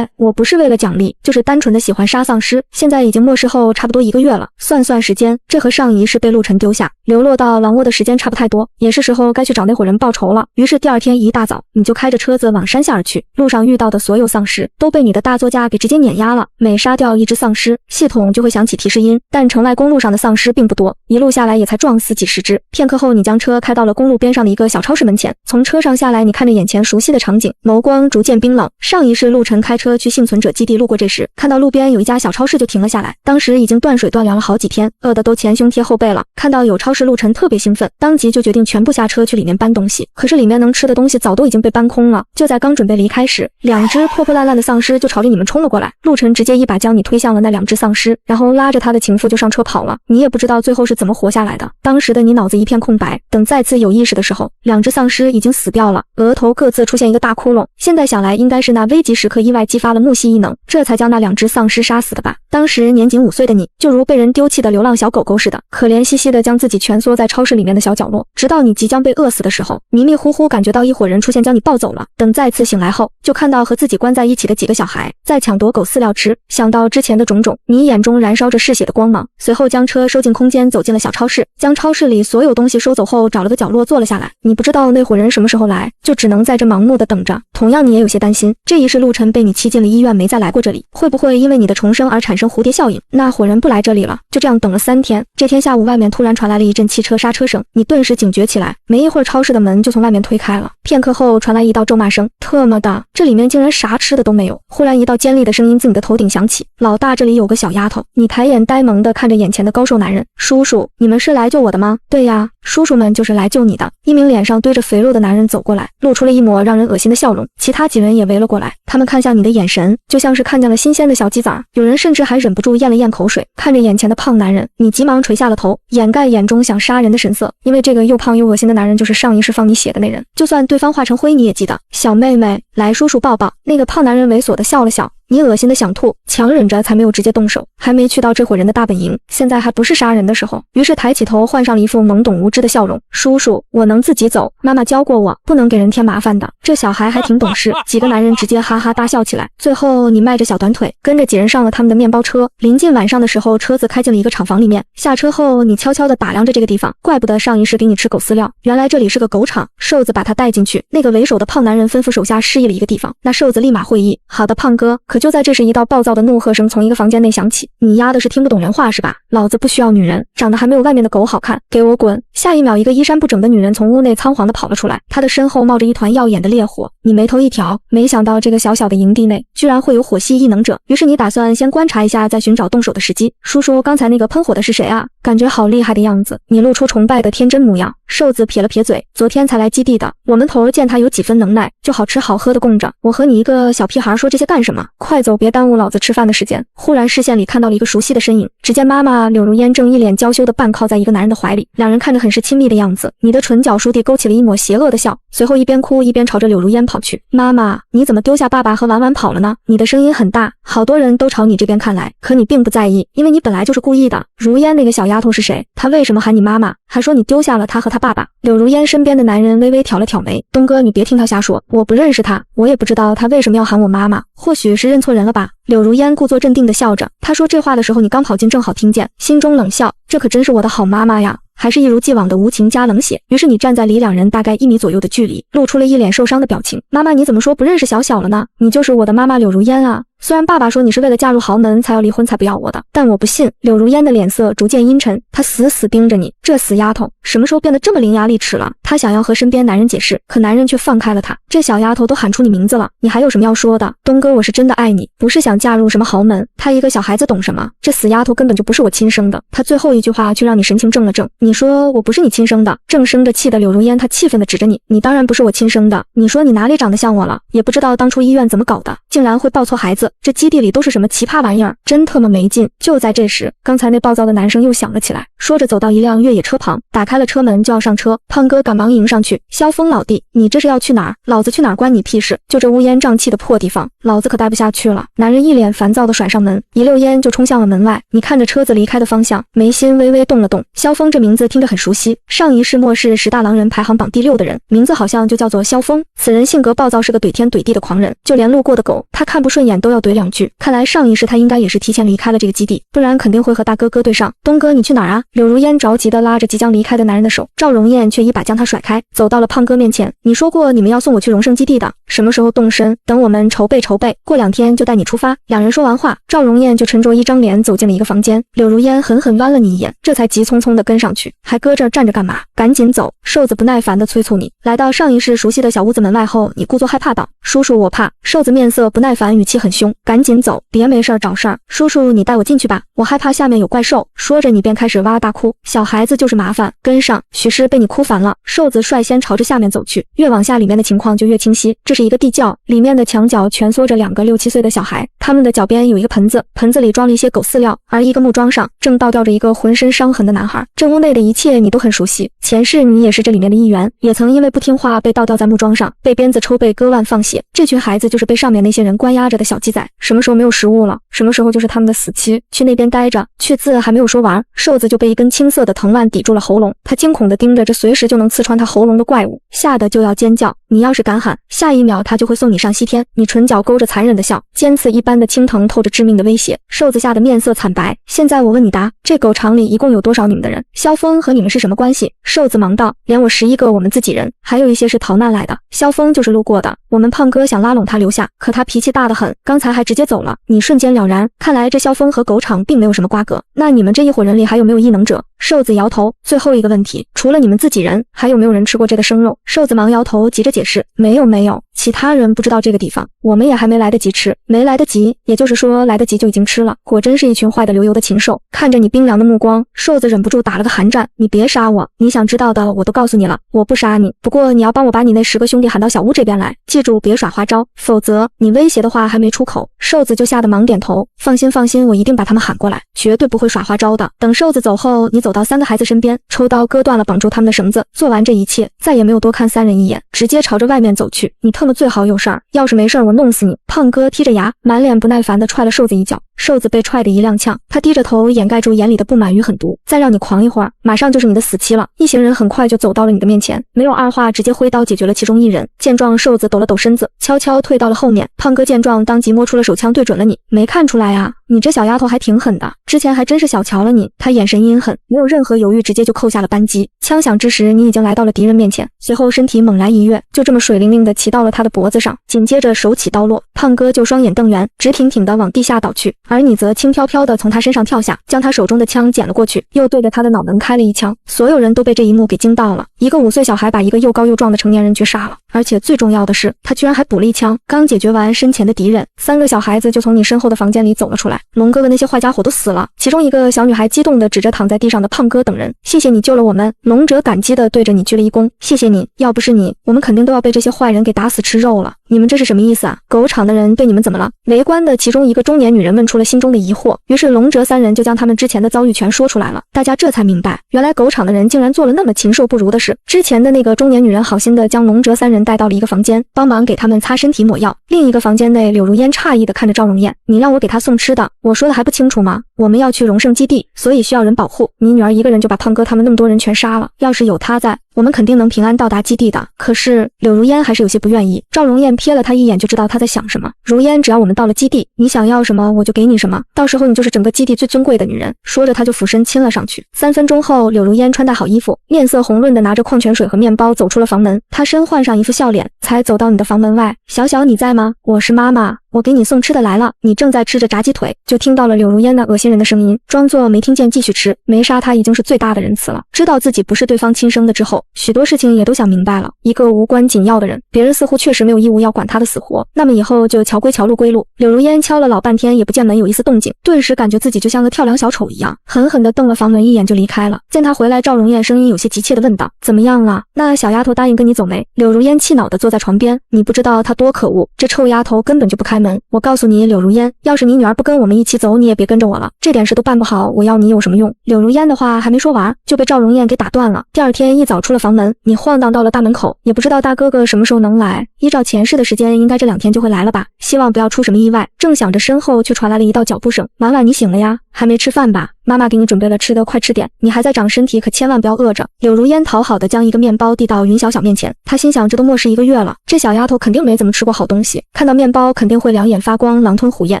我不是为了奖励，就是单纯的喜欢杀丧尸。现在已经末世后差不多1个月了，算算时间，这和上一世被陆晨丢下流落到狼窝的时间差不太多，也是时候该去找那伙人报仇了。于是第2天一大早，你就开着车子往山下而去，路上遇到的所有丧尸都被你你的大作家给直接碾压了。每杀掉一只丧尸，系统就会响起提示音，但城外公路上的丧尸并不多，一路下来也才撞死几十只。片刻后，你将车开到了公路边上的一个小超市门前，从车上下来，你看着眼前熟悉的场景，眸光逐渐冰冷。上一世陆晨开车去幸存者基地路过这时，看到路边有一家小超市就停了下来，当时已经断水断粮了好几天，饿得都前胸贴后背了。看到有超市，陆晨特别兴奋，当即就决定全部下车去里面搬东西。可是里面能吃的东西早都已经被搬空了。就在刚准备离开时，2只破破烂烂的丧尸就朝着你们冲了过来。陆晨直接一把将你推向了那2只丧尸，然后拉着他的情妇就上车跑了。你也不知道最后是怎么活下来的。当时的你脑子一片空白，等再次有意识的时候，2只丧尸已经死掉了，额头各自出现一个大窟窿。现在想来，应该是那危急时刻意外激发了木系异能，这才将那2只丧尸杀死的吧。当时年仅5岁的你，就如被人丢弃的流浪小狗狗似的，可怜兮兮的将自己蜷缩在超市里面的小角落，直到你即将被饿死的时候，迷迷糊糊感觉到一伙人出现将你抱走了。等再次醒来后，就看到和自己关在一起的几个小孩在抢夺狗饲料吃。想到之前的种种，你眼中燃烧着嗜血的光芒，随后将车收进空间，走进了小超市，将超市里所有东西收走后，找了个角落坐了下来。你不知道那伙人什么时候来，就只能在这盲目的等着。同样你也有些担心，这一世陆晨被你欺进了医院，没再来过这里，会不会因为你的重生而产生蝴蝶效应？那伙人不来这里了。就这样等了3天，这天下午外面突然传来了一阵汽车刹车声，你顿时警觉起来。没一会儿，超市的门就从外面推开了，片刻后传来一道咒骂声，特么的，这里面竟然啥吃的都没有。忽然一道尖利的声音自你的头顶响起，老大，这里有个小丫头。你抬眼呆萌地看着眼前的高瘦男人，叔叔，你们是来救我的吗？对呀，叔叔们就是来救你的。一名脸上堆着肥肉的男人走过来，露出了一抹让人恶心的笑容。其他几人也围了过来，他们看向你的眼神就像是看见了新鲜的小鸡仔，有人甚至还忍不住咽了咽口水。看着眼前的胖男人，你急忙垂下了头，掩盖眼中想杀人的神色，因为这个又胖又恶心的男人就是上一世放你血的那人，就算对方化成灰你也记得。小妹妹，来叔叔抱抱。那个胖男人猥琐地笑了笑，你恶心的想吐，强忍着才没有直接动手，还没去到这伙人的大本营，现在还不是杀人的时候。于是抬起头，换上了一副懵懂无知的笑容。叔叔，我能自己走，妈妈教过我，不能给人添麻烦的。这小孩还挺懂事。几个男人直接哈哈大笑起来。最后你迈着小短腿，跟着几人上了他们的面包车。临近晚上的时候，车子开进了一个厂房里面。下车后，你悄悄地打量着这个地方，怪不得上一世给你吃狗饲料，原来这里是个狗场。瘦子把他带进去，那个为首的胖男人吩咐手下示意了一个地方，那瘦子立马会意。好的，胖哥。可就在这时，一道暴躁的怒喝声从一个房间内响起。你丫的是听不懂人话是吧？老子不需要女人，长得还没有外面的狗好看，给我滚！下一秒，一个衣衫不整的女人从屋内仓皇地跑了出来，她的身后冒着一团耀眼的烈火。你眉头一挑，没想到这个小小的营地内居然会有火系异能者，于是你打算先观察一下，再寻找动手的时机。叔叔，刚才那个喷火的是谁啊？感觉好厉害的样子。你露出崇拜的天真模样。瘦子撇了撇嘴，昨天才来基地的，我们头见他有几分能耐，就好吃好喝的供着。我和你一个小屁孩说这些干什么？快走，别耽误老子吃饭的时间。忽然视线里看到了一个熟悉的身影，只见妈妈柳如烟正一脸娇羞地半靠在一个男人的怀里，两人看着很是亲密的样子。你的唇角书地勾起了一抹邪恶的笑，随后一边哭一边朝着柳如烟跑去。妈妈，你怎么丢下爸爸和婉婉跑了呢？你的声音很大，好多人都朝你这边看来，可你并不在意，因为你本来就是故意的。如烟那个小丫头是谁？她为什么喊你妈妈，还说你丢下了她和她爸爸？柳如烟身边的男人微微挑了挑眉，东哥，你别听他瞎说，我不认识他，我也不知道他为什么要喊我妈妈，或许是认错人了吧。柳如烟故作镇定地笑着，他说这话的时候你刚跑进，正好听见，心中冷笑，这可真是我的好妈妈呀。还是一如既往的无情加冷血。于是你站在离两人大概1米左右的距离，露出了一脸受伤的表情。妈妈，你怎么说不认识小小了呢？你就是我的妈妈柳如烟啊。虽然爸爸说你是为了嫁入豪门才要离婚才不要我的，但我不信。柳如烟的脸色逐渐阴沉，她死死盯着你，这死丫头什么时候变得这么伶牙俐齿了？她想要和身边男人解释，可男人却放开了她。这小丫头都喊出你名字了，你还有什么要说的？东哥，我是真的爱你，不是想嫁入什么豪门。她一个小孩子懂什么？这死丫头根本就不是我亲生的。她最后一句话却让你神情怔了怔。你说我不是你亲生的？正生着气的柳如烟，她气愤地指着你，你当然不是我亲生的。你说你哪里长得像我了？也不知道当初医院怎么搞的，竟然会抱错孩子。这基地里都是什么奇葩玩意儿，真特么没劲。就在这时，刚才那暴躁的男生又响了起来，说着走到一辆越野车旁，打开了车门就要上车。胖哥赶忙迎上去，萧峰老弟，你这是要去哪儿？老子去哪儿关你屁事，就这乌烟瘴气的破地方，老子可待不下去了。男人一脸烦躁地甩上门，一溜烟就冲向了门外。你看着车子离开的方向，眉心微微动了动。萧峰这名字听着很熟悉，上一世末世10大狼人排行榜第6的人，名字好像就叫做萧峰。此人性格暴躁，是个怼天怼地的狂人，就连路过的狗他看不顺眼都要怼2句。看来上一世他应该也是提前离开了这个基地，不然肯定会和大哥哥对上。东哥，你去哪儿啊？柳如烟着急地拉着即将离开的男人的手，赵荣燕却一把将他甩开，走到了胖哥面前。你说过你们要送我去荣盛基地的，什么时候动身？等我们筹备筹备，过2天就带你出发。两人说完话，赵荣艳就沉着一张脸走进了一个房间。柳如烟狠狠剜了你一眼，这才急匆匆地跟上去。还搁这儿站着干嘛？赶紧走！瘦子不耐烦地催促你。来到上一世熟悉的小屋子门外后，你故作害怕道：叔叔，我怕。瘦子面色不耐烦，语气很凶，赶紧走，别没事找事儿。叔叔，你带我进去吧，我害怕下面有怪兽。说着，你便开始哇哇大哭。小孩子就是麻烦，跟上。许是被你哭烦了，瘦子率先朝着下面走去。越往下，里面的情况就越清晰。这是一个地窖，里面的墙角蜷缩着2个6、7岁的小孩，他们的脚边有一个盆子，盆子里装了一些狗饲料，而一个木桩上正倒吊着一个浑身伤痕的男孩。这屋内的一切你都很熟悉，前世你也是这里面的一员，也曾因为不听话被倒吊在木桩上，被鞭子抽背割腕放血。这群孩子就是被上面那些人关押着的小鸡仔，什么时候没有食物了，什么时候就是他们的死期。去那边待着。去字还没有说完，瘦子就被一根青色的藤蔓抵住了喉咙，他惊恐地盯着这随时就能刺穿他喉咙的怪物，吓得就要尖叫。你要是敢喊，下一秒他就会送你上西天。你唇角勾着残忍的笑，尖刺一般的青藤透着致命的威胁。瘦子吓得面色惨白。现在我问你答，这狗场里一共有多少你们的人？萧峰和你们是什么关系？瘦子忙道：连我11个我们自己人，还有一些是逃难来的。萧峰就是路过的，我们胖哥想拉拢他留下，可他脾气大得很，刚才还直接走了。你瞬间了然，看来这萧峰和狗场并没有什么瓜葛。那你们这一伙人里还有没有异能者？瘦子摇头。最后一个问题，除了你们自己人，还有没有人吃过这个生肉？瘦子忙摇头，急着解释：没有，其他人不知道这个地方，我们也还没来得及吃。没来得及，也就是说来得及就已经吃了。果真是一群坏的流油的禽兽。看着你冰凉的目光，瘦子忍不住打了个寒战。你别杀我，你想知道的我都告诉你了，我不杀你，不过你要帮我把你那10个兄弟喊到小屋这边来，记住别耍花招，否则你威胁的话还没出口。瘦子就吓得忙点头，放心，我一定把他们喊过来，绝对不会耍花招的。等瘦子走后，你走到3个孩子身边，抽刀割断了绑住他们的绳子。做完这一切，再也没有多看3人一眼，直接朝着外面走去。你特么最好有事儿，要是没事儿我弄死你。胖哥踢着牙，满脸不耐烦地踹了瘦子一脚。瘦子被踹得一踉跄，他低着头掩盖住眼里的不满与狠毒。再让你狂一会儿，马上就是你的死期了。一行人很快就走到了你的面前，没有二话，直接挥刀解决了其中1人。见状，瘦子抖了抖身子，悄悄退到了后面。胖哥见状，当即摸出了手枪对准了你。没看出来啊，你这小丫头还挺狠的，之前还真是小瞧了你。他眼神阴狠，没有任何犹豫，直接就扣下了扳机。枪响之时，你已经来到了敌人面前，随后身体猛然一跃，就这么水灵灵的骑到了他的脖子上，紧接着手起刀落，胖哥就双眼瞪圆，直挺挺的往地下倒去，而你则轻飘飘的从他身上跳下，将他手中的枪捡了过去，又对着他的脑门开了一枪。所有人都被这一幕给惊到了，一个5岁小孩把一个又高又壮的成年人绝杀了，而且最重要的是，他居然还补了一枪。刚解决完身前的敌人，3个小孩子就从你身后的房间里走了出来。龙哥哥那些坏家伙都死了，其中一个小女孩激动地指着躺在地上的胖哥等人：谢谢你救了我们。龙哲感激地对着你鞠了一躬：谢谢你，要不是你，我们肯定都要被这些坏人给打死吃肉了。你们这是什么意思啊？狗场的人对你们怎么了？围观的其中一个中年女人问出了心中的疑惑，于是龙哲3人就将他们之前的遭遇全说出来了。大家这才明白，原来狗场的人竟然做了那么禽兽不如的事。之前的那个中年女人好心的将龙哲3人带到了一个房间，帮忙给他们擦身体抹药。另一个房间内，柳如烟诧异的看着赵荣艳：你让我给她送吃的，我说的还不清楚吗？我们要去荣盛基地，所以需要人保护。你女儿一个人就把胖哥他们那么多人全杀了，要是有她在，我们肯定能平安到达基地的。可是柳如烟还是有些不愿意。赵荣艳瞥了他一眼就知道他在想什么。如烟，只要我们到了基地，你想要什么我就给你什么，到时候你就是整个基地最尊贵的女人。说着他就俯身亲了上去。3分钟后，柳如烟穿戴好衣服，面色红润的拿着矿泉水和面包走出了房门。她身换上一副笑脸，才走到你的房门外。小小你在吗？我是妈妈，我给你送吃的来了。你正在吃着炸鸡腿，就听到了柳如烟那恶心人的声音，装作没听见继续吃。没杀他已经是最大的仁慈了。知道自己不是对方亲生的之后，许多事情也都想明白了。一个无关紧要的人，别人似乎确实没有义务要管他的死活，那么以后就桥归桥，路归路。柳如烟敲了老半天也不见门有一丝动静，顿时感觉自己就像个跳梁小丑一样，狠狠地瞪了房门一眼就离开了。见他回来，赵荣艳声音有些急切地问道：怎么样了？那小丫头答应跟你走没？柳如烟气恼地坐在床边：你不知道她多可恶，这臭丫头根本就不开门。我告诉你，柳如烟，要是你女儿不跟我们一起走，你也别跟着我了，这点事都办不好，我要你有什么用？柳如烟的话还没说完，就被赵荣艳给打断了。第二天一早出了房门，你晃荡到了大门口，也不知道大哥哥什么时候能来。依照前世的时间，应该这2天就会来了吧，希望不要出什么意外。正想着，身后却传来了一道脚步声：婉婉，你醒了呀？还没吃饭吧？妈妈给你准备了吃的，快吃点。你还在长身体，可千万不要饿着。柳如烟讨好的将一个面包递到云小小面前，她心想这都默示1个月了，这小丫头肯定没怎么吃过好东西，看到面包肯定会两眼发光，狼吞虎咽，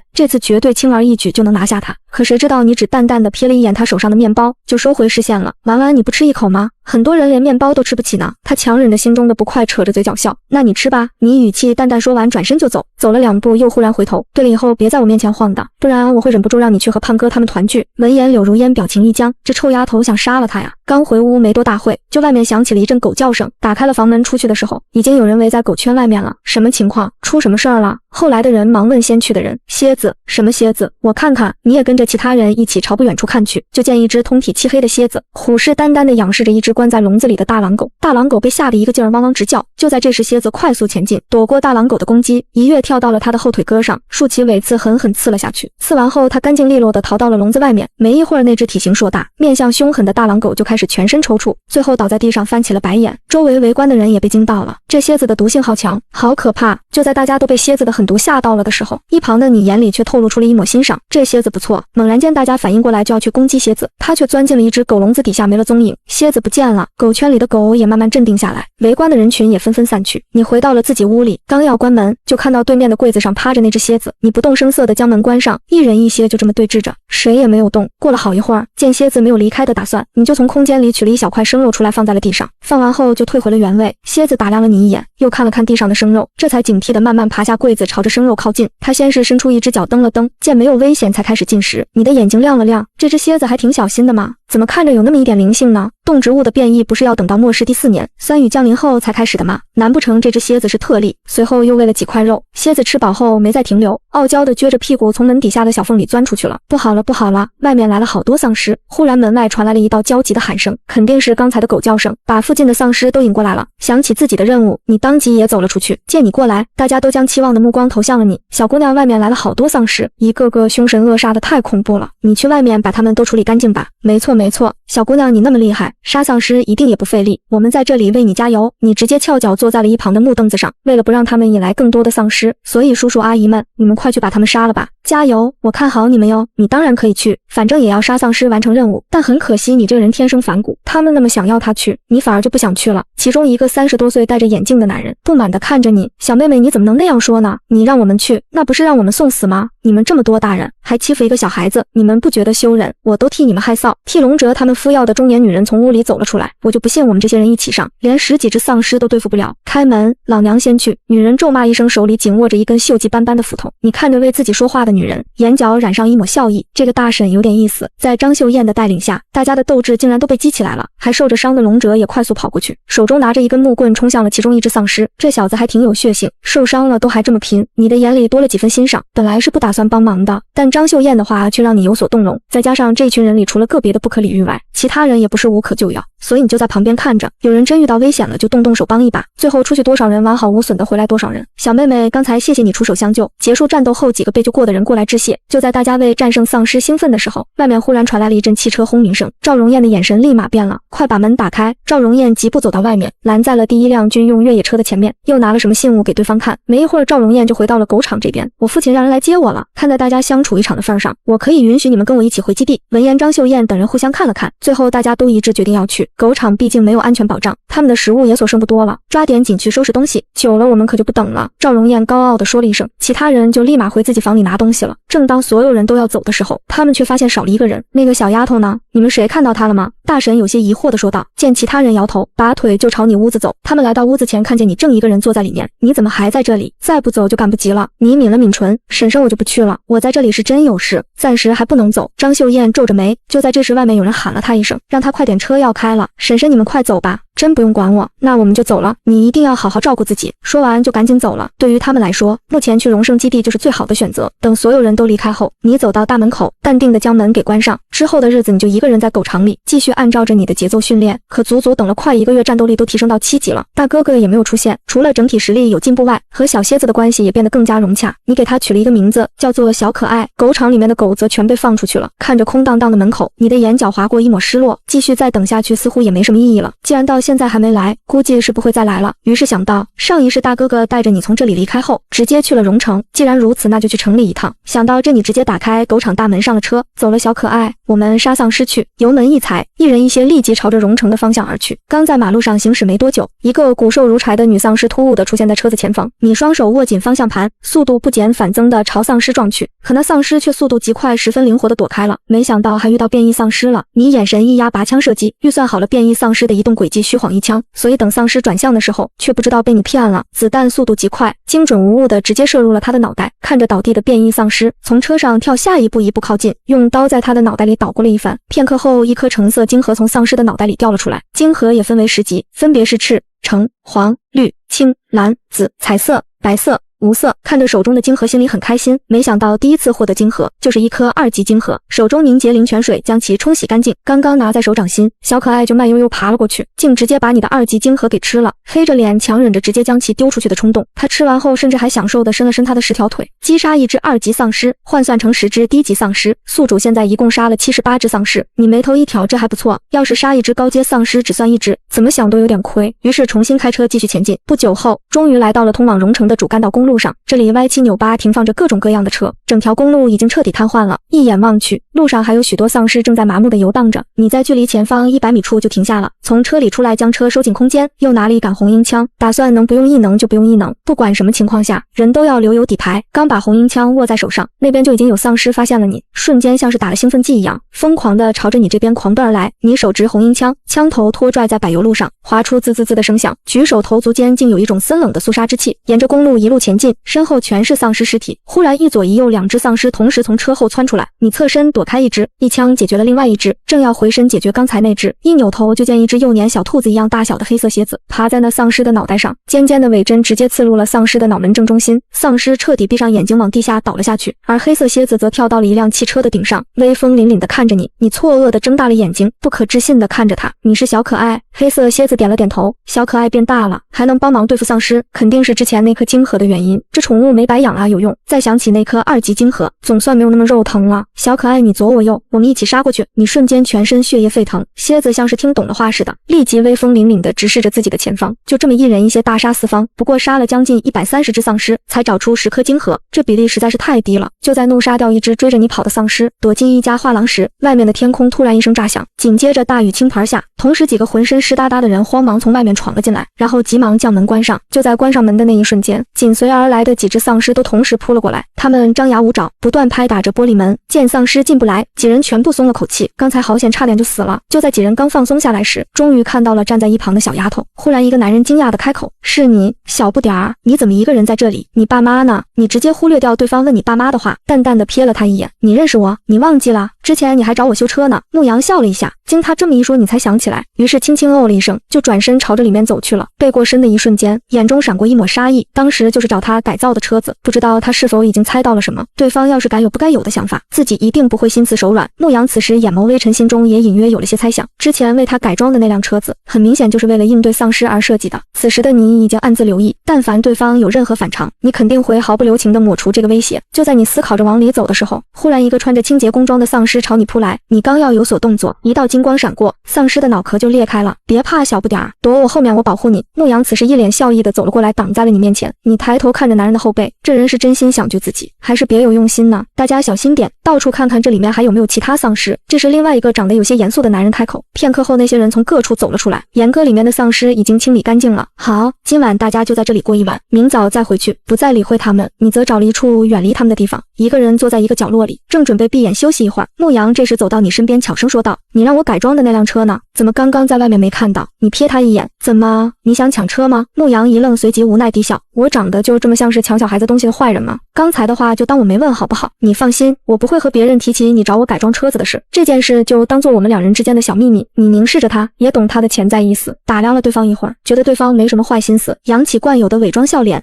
这次绝对轻而易举就能拿下她。可谁知道你只淡淡的瞥了一眼他手上的面包，就收回视线了。玩完你不吃一口吗？很多人连面包都吃不起呢。他强忍着心中的不快，扯着嘴角笑。那你吃吧。你语气淡淡说完，转身就走。走了2步，又忽然回头，对了，以后别在我面前晃荡，不然我会忍不住让你去和胖哥他们团聚。闻言，柳如烟表情一僵，这臭丫头想杀了他呀！刚回屋没多大会，就外面响起了一阵狗叫声。打开了房门，出去的时候，已经有人围在狗圈外面了。什么情况？出什么事儿了？后来的人忙问先去的人：蝎子？什么蝎子？我看看。你也跟着其他人一起朝不远处看去，就见一只通体漆黑的蝎子，虎视眈眈地仰视着一只关在笼子里的大狼狗。大狼狗被吓得一个劲儿汪汪直叫。就在这时，蝎子快速前进，躲过大狼狗的攻击，一跃跳到了他的后腿哥上，竖起尾刺狠狠刺了下去。刺完后，他干净利落地逃到了笼子外面。没一会儿，那只体型硕大、面相凶狠的大狼狗就开始全身抽搐，最后倒在地上翻起了白眼。周围围观的人也被惊到了，这蝎子的毒性好强，好可怕！就在大家都被蝎子的狠毒吓到了的时候，一旁的你眼里却透露出了一抹欣赏。这蝎子不错。猛然间，大家反应过来就要去攻击蝎子，他却钻进了一只狗笼子底下没了踪影。蝎子不见了，狗圈里的狗也慢慢镇定下来，围观的人群也纷纷散去。你回到了自己屋里，刚要关门，就看到对面的柜子上趴着那只蝎子。你不动声色地将门关上，一人一蝎就这么对峙着，谁也没有动。过了好一会儿，见蝎子没有离开的打算，你就从空间里取了一小块生肉出来放在了地上，放完后就退回了原位。蝎子打量了你一眼，又看了看地上的生肉，这才警惕地慢慢爬下柜子，朝着生肉靠近。他先是伸出一只脚蹬了蹬，见没有危险才开始进食。你的眼睛亮了亮，这只蝎子还挺小心的嘛，怎么看着有那么一点灵性呢？动植物的变异不是要等到末世第4年酸雨降临后才开始的吗？难不成这只蝎子是特例？随后又喂了几块肉，蝎子吃饱后没再停留，傲娇的撅着屁股从门底下的小缝里钻出去了。不好了，不好了，外面来了好多丧尸！忽然门外传来了一道焦急的喊声，肯定是刚才的狗叫声，把附近的丧尸都引过来了。想起自己的任务，你当即也走了出去。见你过来，大家都将期望的目光投向了你。小姑娘，外面来了好多丧尸，一个个凶神恶煞的，太恐怖了。你去外面把他们都处理干净吧。没错没错，小姑娘你那么厉害，杀丧尸一定也不费力，我们在这里为你加油。你直接翘脚坐在了一旁的木凳子上，为了不让他们引来更多的丧尸，所以叔叔阿姨们，你们快去把他们杀了吧。加油，我看好你们哟。你当然可以去，反正也要杀丧尸完成任务，但很可惜你这个人天生反骨，他们那么想要他去，你反而就不想去了。其中一个30多岁戴着眼镜的男人不满地看着你，小妹妹你怎么能那样说呢？你让我们去，那不是让我们送死吗？你们这么多大人，还欺负一个小孩子，你们不觉得羞人？我都替你们害臊。替龙哲他们敷药的中年女人从屋里走了出来，我就不信我们这些人一起上，连10几只丧尸都对付不了。开门，老娘先去。女人咒骂一声，手里紧握着一根锈迹斑斑的斧头。你看着为自己说话的女人，眼角染上一抹笑意。这个大婶有点意思。在张秀燕的带领下，大家的斗志竟然都被激起来了。还受着伤的龙哲也快速跑过去，手中拿着一根木棍冲向了其中一只丧尸。这小子还挺有血性，受伤了都还这么拼。你的眼里多了几分欣赏。本来是不打算帮忙的，但张秀燕的话却让你有所动容。再加上这群人里除了个别的不可理喻外，其他人也不是无可救药，所以你就在旁边看着，有人真遇到危险了就动手帮一把。最后出去多少人完好无损的回来多少人。小妹妹，刚才谢谢你出手相救。结束战斗后，几个被救过的人过来致谢。就在大家为战胜丧尸兴奋的时候，外面忽然传来了一阵汽车轰鸣声。赵荣燕的眼神立马变了，快把门打开。赵荣燕疾步走到外面，拦在了第一辆军用越野车的前面，又拿了什么信物给对方看。没一会儿，赵荣燕就回到了狗场这边。我父亲让人来接我了，看在大家相处一场的份上，我可以允许你们跟我一起回基地。闻言，张秀燕等人互相看了看，最后大家都一致决定要去。狗场毕竟没有安全保障，他们的食物也所剩不多了，抓点紧去收拾东西，久了我们可就不等了。赵荣燕高傲地说了一声，其他人就立马回自己房里拿东西了。正当所有人都要走的时候，他们却发现少了一个人。那个小丫头呢？你们谁看到她了吗？大婶有些疑惑地说道。见其他人摇头，拔腿就朝你屋子走。他们来到屋子前，看见你正一个人坐在里面，你怎么还在这里？再不走就赶不及了。你抿了抿唇，婶婶我就不去了，我在这里是真有事，暂时还不能走。张秀燕皱着眉。就在这时，外面有人喊了她一声，让她快点，车要开了。婶婶你们快走吧，真不用管我，那我们就走了，你一定要好好照顾自己。说完就赶紧走了。对于他们来说，目前去荣盛基地就是最好的选择。等所有人都离开后，你走到大门口，淡定地将门给关上。之后的日子，你就一个人在狗场里继续按照着你的节奏训练。可足足等了快1个月，战斗力都提升到7级了，大哥哥也没有出现。除了整体实力有进步外，和小蝎子的关系也变得更加融洽。你给他取了一个名字，叫做小可爱。狗场里面的狗则全被放出去了。看着空荡荡的门口，你的眼角划过一抹失落。继续再等下去似乎也没什么意义了。既然到现在还没来，估计是不会再来了。于是想到上一世大哥哥带着你从这里离开后，直接去了荣城，既然如此，那就去城里一趟。想到这，你直接打开狗场大门上了车，走了。小可爱，我们杀丧尸去！油门一踩，一人一些立即朝着荣城的方向而去。刚在马路上行驶没多久，一个骨瘦如柴的女丧尸突兀地出现在车子前方，你双手握紧方向盘，速度不减反增地朝丧尸撞去。可那丧尸却速度极快，十分灵活地躲开了。没想到还遇到变异丧尸了，你眼神一压，拔枪射击，预算好了变异丧尸的移动轨迹，虚晃一枪，所以等丧尸转向的时候，却不知道被你骗了。子弹速度极快，精准无误地直接射入了他的脑袋。看着倒地的变异丧尸，从车上跳下一步靠近，用刀在他的脑袋里捣鼓了一番。片刻后，一颗橙色晶核从丧尸的脑袋里掉了出来。晶核也分为10级，分别是赤、橙、黄、绿、青、蓝、紫、彩色、白色、无色。看着手中的晶核，心里很开心，没想到第一次获得晶核就是一颗2级晶核。手中凝结灵泉水将其冲洗干净，刚刚拿在手掌心，小可爱就慢悠悠爬了过去，竟直接把你的2级晶核给吃了。黑着脸强忍着直接将其丢出去的冲动，他吃完后甚至还享受地伸了伸他的10条腿。击杀1只2级丧尸换算成10只低级丧尸，宿主现在一共杀了78只丧尸。你眉头一挑，这还不错，要是杀1只高阶丧尸只算1只，怎么想都有点亏。于是重新开车继续前进。不久后，终于来到了通往荣城的主干道公路上，这里歪七扭八停放着各种各样的车，整条公路已经彻底瘫痪了。一眼望去，路上还有许多丧尸正在麻木地游荡着。你在距离前方100米处就停下了，从车里出来，将车收进空间，又拿了一杆红缨枪，打算能不用异能就不用异能，不管什么情况下，人都要留有底牌。刚把红缨枪握在手上，那边就已经有丧尸发现了你，瞬间像是打了兴奋剂一样，疯狂地朝着你这边狂奔而来。你手执红缨枪，枪头拖拽在柏油路上，划出滋滋滋的声响，举手投足间竟有一种森冷的肃杀之气。沿着公路一路前进，身后全是丧尸尸体。忽然一左一右2只丧尸同时从车后窜出来，你侧身躲开1只，一枪解决了另外1只，正要回身解决刚才那只，一扭头就见一只幼年小兔子一样大小的黑色蝎子爬在那丧尸的脑袋上，尖尖的尾针直接刺入了丧尸的脑门正中心，丧尸彻底闭上眼睛往地下倒了下去，而黑色蝎子则跳到了一辆汽车的顶上，威风凛凛地看着你。你错愕地睁大了眼睛，不可置信地看着他。你是小可爱？黑色蝎子点了点头。小可爱变大了，还能帮忙对付丧尸，肯定是之前那颗晶核的原因。这宠物没白养啊，有用。再想起那颗2级晶核，总算没有那么肉疼了。小可爱，你左我右，我们一起杀过去。你瞬间全身血液沸腾，蝎子像是听懂了话似的，立即威风凛凛地直视着自己的前方。就这么一人一蝎大杀四方，不过杀了将近130只丧尸，才找出10颗晶核，这比例实在是太低了。就在怒杀掉1只追着你跑的丧尸，躲进一家画廊时，外面的天空突然一声炸响，紧接着大雨倾盆下，同时几个浑身湿哒哒的人慌忙从外面闯了进来，然后急忙将门关上。就在关上门的那一瞬间，紧随而来的几只丧尸都同时扑了过来，他们张牙舞爪，不断拍打着玻璃门。见丧尸进不来，几人全部松了口气，刚才好险，差点就死了。就在几人刚放松下来时，终于看到了站在一旁的小丫头。忽然一个男人惊讶地开口：“是你，小不点儿，你怎么一个人在这里？你爸妈呢？”你直接忽略掉对方问你爸妈的话，淡淡地瞥了他一眼：“你认识我？你忘记了？之前你还找我修车呢。”牧羊笑了一下，经他这么一说，你才想起来，于是轻轻哦了一声，就转身朝着里面走去了。背过身的一瞬间，眼中闪过一抹杀意，当时就是找他改造的车子，不知道他是否已经猜到了什么。对方要是敢有不该有的想法，自己一定不会心慈手软。牧羊此时眼眸微沉，心中也隐约有了些猜想，之前为他改装的那辆车子，很明显就是为了应对丧尸而设计的。此时的你已经暗自留意，但凡对方有任何反常，你肯定会毫不留情地抹除这个威胁。就在你思考着往里走的时候，忽然一个穿着清洁工装的丧尸朝你扑来，你刚要有所动作，一道金光闪过，丧尸的脑壳就裂开了。别怕，小不点儿，躲我后面，我保护你。牧羊此时一脸笑意地走了过来，挡在了你面前。你抬头看着男人的后背，这人是真心想救自己，还是别有用心呢？大家小心点，到处看看这里面还有没有其他丧尸。这时另外一个长得有些严肃的男人开口。片刻后，那些人从各处走了出来，严哥里面的丧尸已经清理干净了。好，今晚大家就在这里过一晚，明早再回去。不再理会他们，你则找了一处远离他们的地方，一个人坐在一个角落里，正准备闭眼休息一会儿。牧羊这时走到你身边，悄声说道：“你让我改装的那辆车呢？怎么刚刚在外面没看到？”你瞥他一眼，怎么，你想抢车吗？牧羊一愣，随即无奈低笑：“我长得就这么像是抢小孩子东西的坏人吗？刚才的话就当我没问好不好？你放心，我不会和别人提起你找我改装车子的事，这件事就当做我们2人之间的小秘密。”你凝视着他，也懂他的潜在意思，打量了对方一会儿，觉得对方没什么坏心思，扬起惯有的伪装笑脸：“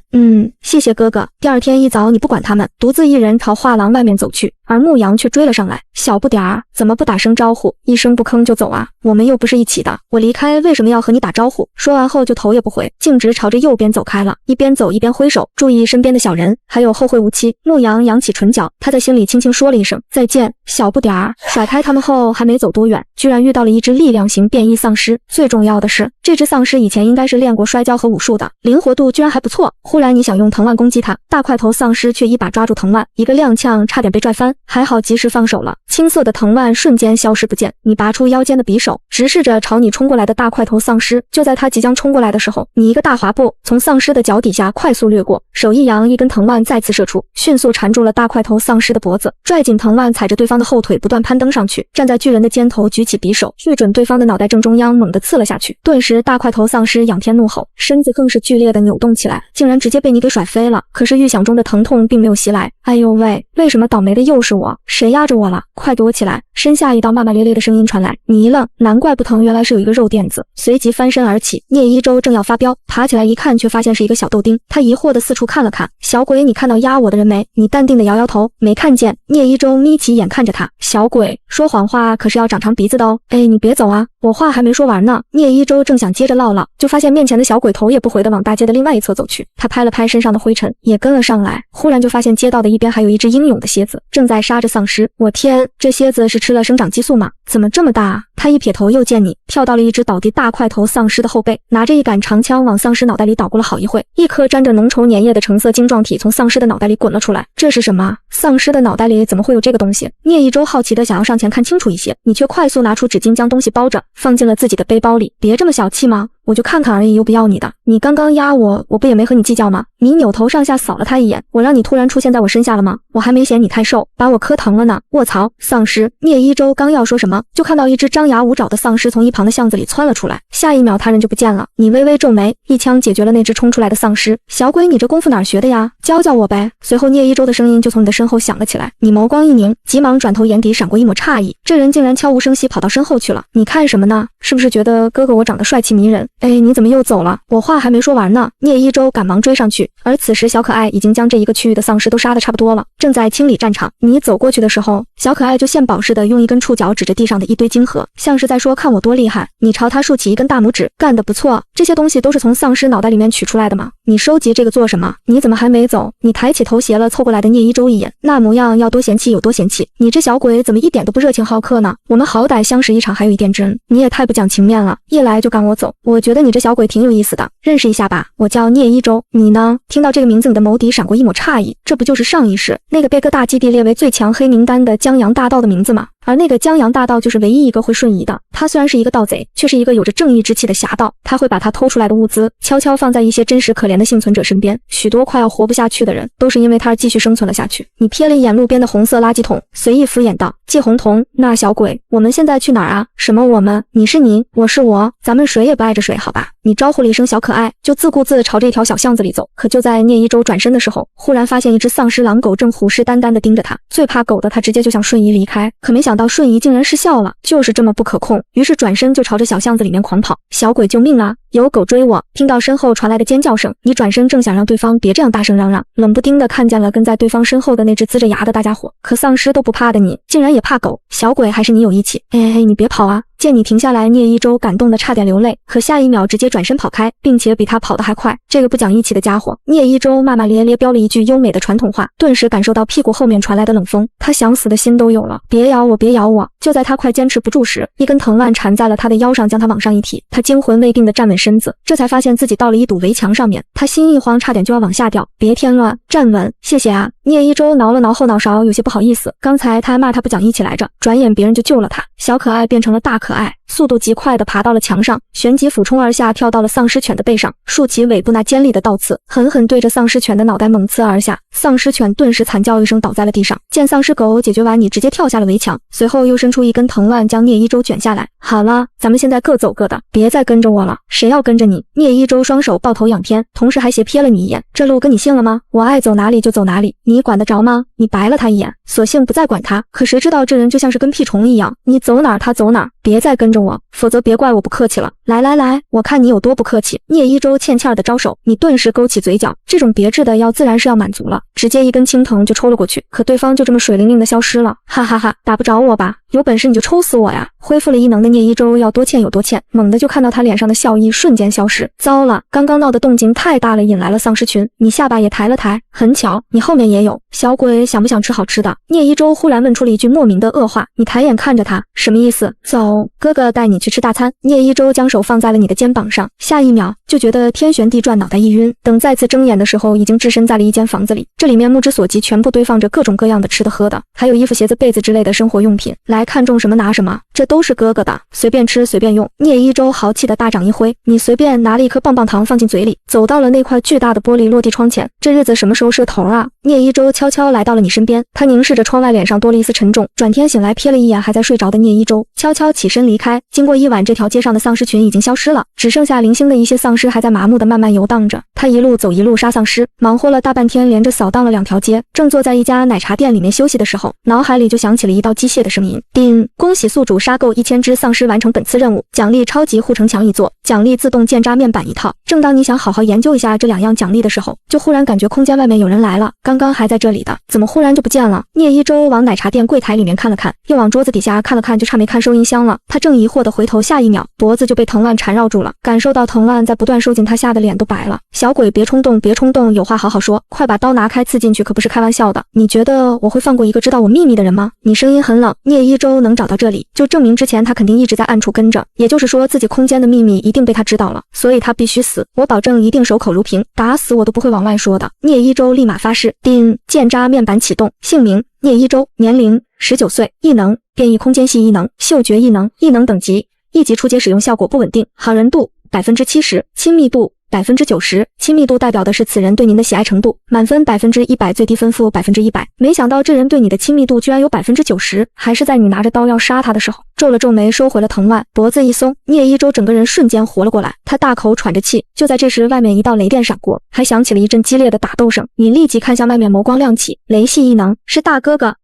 谢谢哥哥。”第二天一早，你不管他们，独自一人朝画廊外面走去，而牧羊却追了上来：“小不点儿，怎么不打声招呼，一声不吭就走啊？我们又不是一起的，我离开为什么要和你打招呼？”说完后就头也不回，径直朝着右边走开了，一边走一边挥手：“注意身边的小人，还有后会无期。”牧羊扬起唇角，他在心里轻轻说了一声再见。小不点儿甩开他们后，还没走多远，居然遇到了一只力量型变异丧尸。最重要的是，这只丧尸以前应该是练过摔跤和武术的，灵活度居然还不错。忽然你想用藤蔓攻击它，大块头丧尸却一把抓住藤蔓，一个踉跄差点被拽翻，还好及时放手了，青色的藤蔓瞬间消失不见。你拔出腰间的匕首，直视着朝你冲过来的大块头丧尸。就在他即将冲过来的时候，你一个大滑步从丧尸的脚底下快速掠过，手一扬，一根藤蔓再次射出，迅速缠住了大块头丧尸的脖子，拽紧藤蔓踩着对方的后腿不断攀登上去，站在巨人的肩头举起匕首，对准对方的脑袋正中央猛地刺了下去。顿时大块头丧尸仰天怒吼，身子更是剧烈的扭动起来，竟然直接被你给甩飞了。可是预想中的疼痛并没有袭来。哎呦喂，为什么倒霉的又是我？谁压着我了？快躲起来！身下一道骂骂咧咧的声音传来。你一愣，难怪不疼，原来是有一个肉垫子。随即翻身而起，聂一舟正要发飙，爬起来一看，却发现是一个小豆丁。他疑惑的四处看了看，小鬼，你看到压我的人没？你淡定的摇摇头，没看见。聂一舟眯起眼看着他，小鬼，说谎话可是要长长鼻子的哦。哎，你别走啊，我话还没说完呢。聂一舟正想接着唠唠，就发现面前的小鬼头也不回的往大街的另外一侧走去。他拍了拍身上的灰尘，也跟了上来。忽然就发现街道的一边还有一只英勇的蝎子，正在杀着丧尸。我天，这蝎子是吃了生长激素吗？怎么这么大啊？他一撇头又见你，跳到了一只倒地大块头丧尸的后背，拿着一杆长枪往丧尸脑袋里捣鼓了好一会，一颗沾着浓稠粘液的橙色晶状体从丧尸的脑袋里滚了出来。这是什么？丧尸的脑袋里怎么会有这个东西？聂一舟好奇的想要上前看清楚一些，你却快速拿出纸巾将东西包着，放进了自己的背包里。别这么小气吗？我就看看而已，又不要你的。你刚刚压我，我不也没和你计较吗？你扭头上下扫了他一眼，我让你突然出现在我身下了吗？我还没嫌你太瘦，把我磕疼了呢。卧槽！丧尸！聂一舟刚要说什么，就看到一只张牙舞爪的丧尸从一旁的巷子里窜了出来，下一秒他人就不见了。你微微皱眉，一枪解决了那只冲出来的丧尸。小鬼，你这功夫哪儿学的呀？教教我呗。随后聂一舟的声音就从你的身后响了起来。你眸光一凝，急忙转头，眼底闪过一抹诧异，这人竟然悄无声息跑到身后去了。你看什么呢？是不是觉得哥哥我长得帅气迷人？哎，你怎么又走了？我话还没说完呢。聂一舟赶忙追上去，而此时小可爱已经将这一个区域的丧尸都杀得差不多了，正在清理战场。你走过去的时候，小可爱就献宝似的用一根触角指着地上的一堆晶核，像是在说看我多厉害。你朝他竖起一根大拇指，干得不错。这些东西都是从丧尸脑袋里面取出来的吗？你收集这个做什么？你怎么还没走？你抬起头斜了凑过来的聂一舟一眼，那模样要多嫌弃有多嫌弃。你这小鬼怎么一点都不热情好客呢？我们好歹相识一场还有一点真，你也太不讲情面了，一来就赶我走。我觉得你这小鬼挺有意思的，认识一下吧，我叫聂一舟。你呢？听到这个名字，你的眸底闪过一抹诧异，这不就是上一世那个被各大基地列为最强黑名单的江洋大盗的名字吗？而那个江洋大盗就是唯一一个会瞬移的。他虽然是一个盗贼，却是一个有着正义之气的侠盗。他会把他偷出来的物资悄悄放在一些真实可怜的幸存者身边，许多快要活不下去的人都是因为他而继续生存了下去。你瞥了一眼路边的红色垃圾桶，随意敷衍道：季红彤，那小鬼，我们现在去哪儿啊？什么我们？你是你，我是我，咱们谁也不碍着谁，好吧？你招呼了一声小可爱，就自顾自朝这条小巷子里走。可就在聂一舟转身的时候，忽然发现一只丧尸狼狗正虎视眈眈地盯着他。最怕狗的他直接就想瞬移离开，可没想到瞬移竟然失效了，就是这么不可控。于是转身就朝着小巷子里面狂跑。小鬼，救命啊！有狗追我！听到身后传来的尖叫声，你转身正想让对方别这样大声嚷嚷，冷不丁的看见了跟在对方身后的那只呲着牙的大家伙。可丧尸都不怕的你，竟然也怕狗？小鬼，还是你有义气！哎，你别跑啊！见你停下来，聂一舟感动的差点流泪，可下一秒直接转身跑开，并且比他跑得还快。这个不讲义气的家伙！聂一舟骂骂咧咧飙了一句优美的传统话，顿时感受到屁股后面传来的冷风，他想死的心都有了。别咬我，别咬我！就在他快坚持不住时，一根藤蔓缠在了他的腰上，将他往上一提。他惊魂未定的站稳身子，这才发现自己到了一堵围墙上面，他心一慌，差点就要往下掉。别添乱，站稳，谢谢啊！聂一舟挠了挠后脑勺，有些不好意思，刚才他还骂他不讲义气来着，转眼别人就救了他。小可爱变成了大可爱，速度极快地爬到了墙上，旋即俯冲而下，跳到了丧尸犬的背上，竖起尾部那尖利的倒刺，狠狠对着丧尸犬的脑袋猛刺而下。丧尸犬顿时惨叫一声倒在了地上。见丧尸狗解决完你，直接跳下了围墙，随后又伸出一根藤蔓将聂一舟卷下来。好了，咱们现在各走各的，别再跟着我了。谁要跟着你？聂一舟双手抱头仰天，同时还斜瞥了你一眼。这路跟你姓了吗？我爱走哪里就走哪里，你管得着吗？你白了他一眼，索性不再管他。可谁知道这人就像是跟屁虫一样，你走哪儿他走哪儿。别再跟着我，否则别怪我不客气了。来来来，我看你有多不客气。聂一舟欠欠的招手，你顿时勾起嘴角，这种别致的要自然是要满足了，直接一根青藤就抽了过去。可对方就这么水灵灵的消失了，哈哈哈，打不着我吧？有本事你就抽死我呀！恢复了异能的聂一舟要多欠有多欠，猛地就看到他脸上的笑意瞬间消失。糟了，刚刚闹的动静太大了，引来了丧尸群。你下巴也抬了抬，很巧，你后面也有。小鬼想不想吃好吃的？聂一舟忽然问出了一句莫名的恶话。你抬眼看着他，什么意思？走，哥哥带你去吃大餐。聂一舟将手放在了你的肩膀上，下一秒就觉得天旋地转，脑袋一晕。等再次睁眼的时候，已经置身在了一间房子里，这里面目之所及全部堆放着各种各样的吃的喝的，还有衣服鞋子被子之类的生活用品。来，看中什么拿什么，这都是哥哥的，随便吃随便用。聂一舟豪气的大掌一挥，你随便拿了一颗棒棒糖放进嘴里，走到了那块巨大的玻璃落地窗前。这日子什么时候是头啊？聂一舟悄悄来到了你身边，他凝视着窗外，脸上多了一丝沉重。转天醒来，瞥了一眼还在睡着的聂一舟，悄悄起身离开。经过一晚，这条街上的丧尸群已经消失了，只剩下零星的一些丧尸还在麻木的慢慢游荡着。他一路走一路杀丧尸，忙活了大半天，连着扫荡了2条街。正坐在一家奶茶店里面休息的时候，脑海里就响起了一道机械的声音：叮！恭喜宿主杀够1000只丧尸，完成本次任务，奖励超级护城墙1座，奖励自动剑渣面板1套。正当你想好好研究一下这2样奖励的时候，就忽然感觉空间外面有人来了。刚刚还在这里的，怎么忽然就不见了？聂一舟往奶茶店柜台里面看了看，又往桌子底下看了看，就差没看收银箱了。他正疑惑的回头，下一秒脖子就被藤蔓缠绕住了，感受到藤蔓在不断收紧，他吓得脸都白了。小鬼，别冲动，别冲动，有话好好说，快把刀拿开，刺进去可不是开玩笑的。你觉得我会放过一个知道我秘密的人吗？你声音很冷。聂一舟能找到这里，就证明之前他肯定一直在暗处跟着，也就是说自己空间的秘密一定被他知道了，所以他必须死。我保证一定守口如瓶，打死我都不会往外说的。聂一舟立马发誓。叮，剑渣面板启动，姓名聂一舟，年龄19岁，异能变异空间系异能，嗅觉异能，异能等级1级初阶，使用效果不稳定，好人度70%，亲密度90%，亲密度代表的是此人对您的喜爱程度，满分100%，最低分负100%。没想到这人对你的亲密度居然有90%，还是在你拿着刀要杀他的时候。皱了皱眉，收回了藤蔓，脖子一松，聂一舟整个人瞬间活了过来，他大口喘着气。就在这时，外面一道雷电闪过，还响起了一阵激烈的打斗声。你立即看向外面，眸光亮起，雷系异能是大哥哥。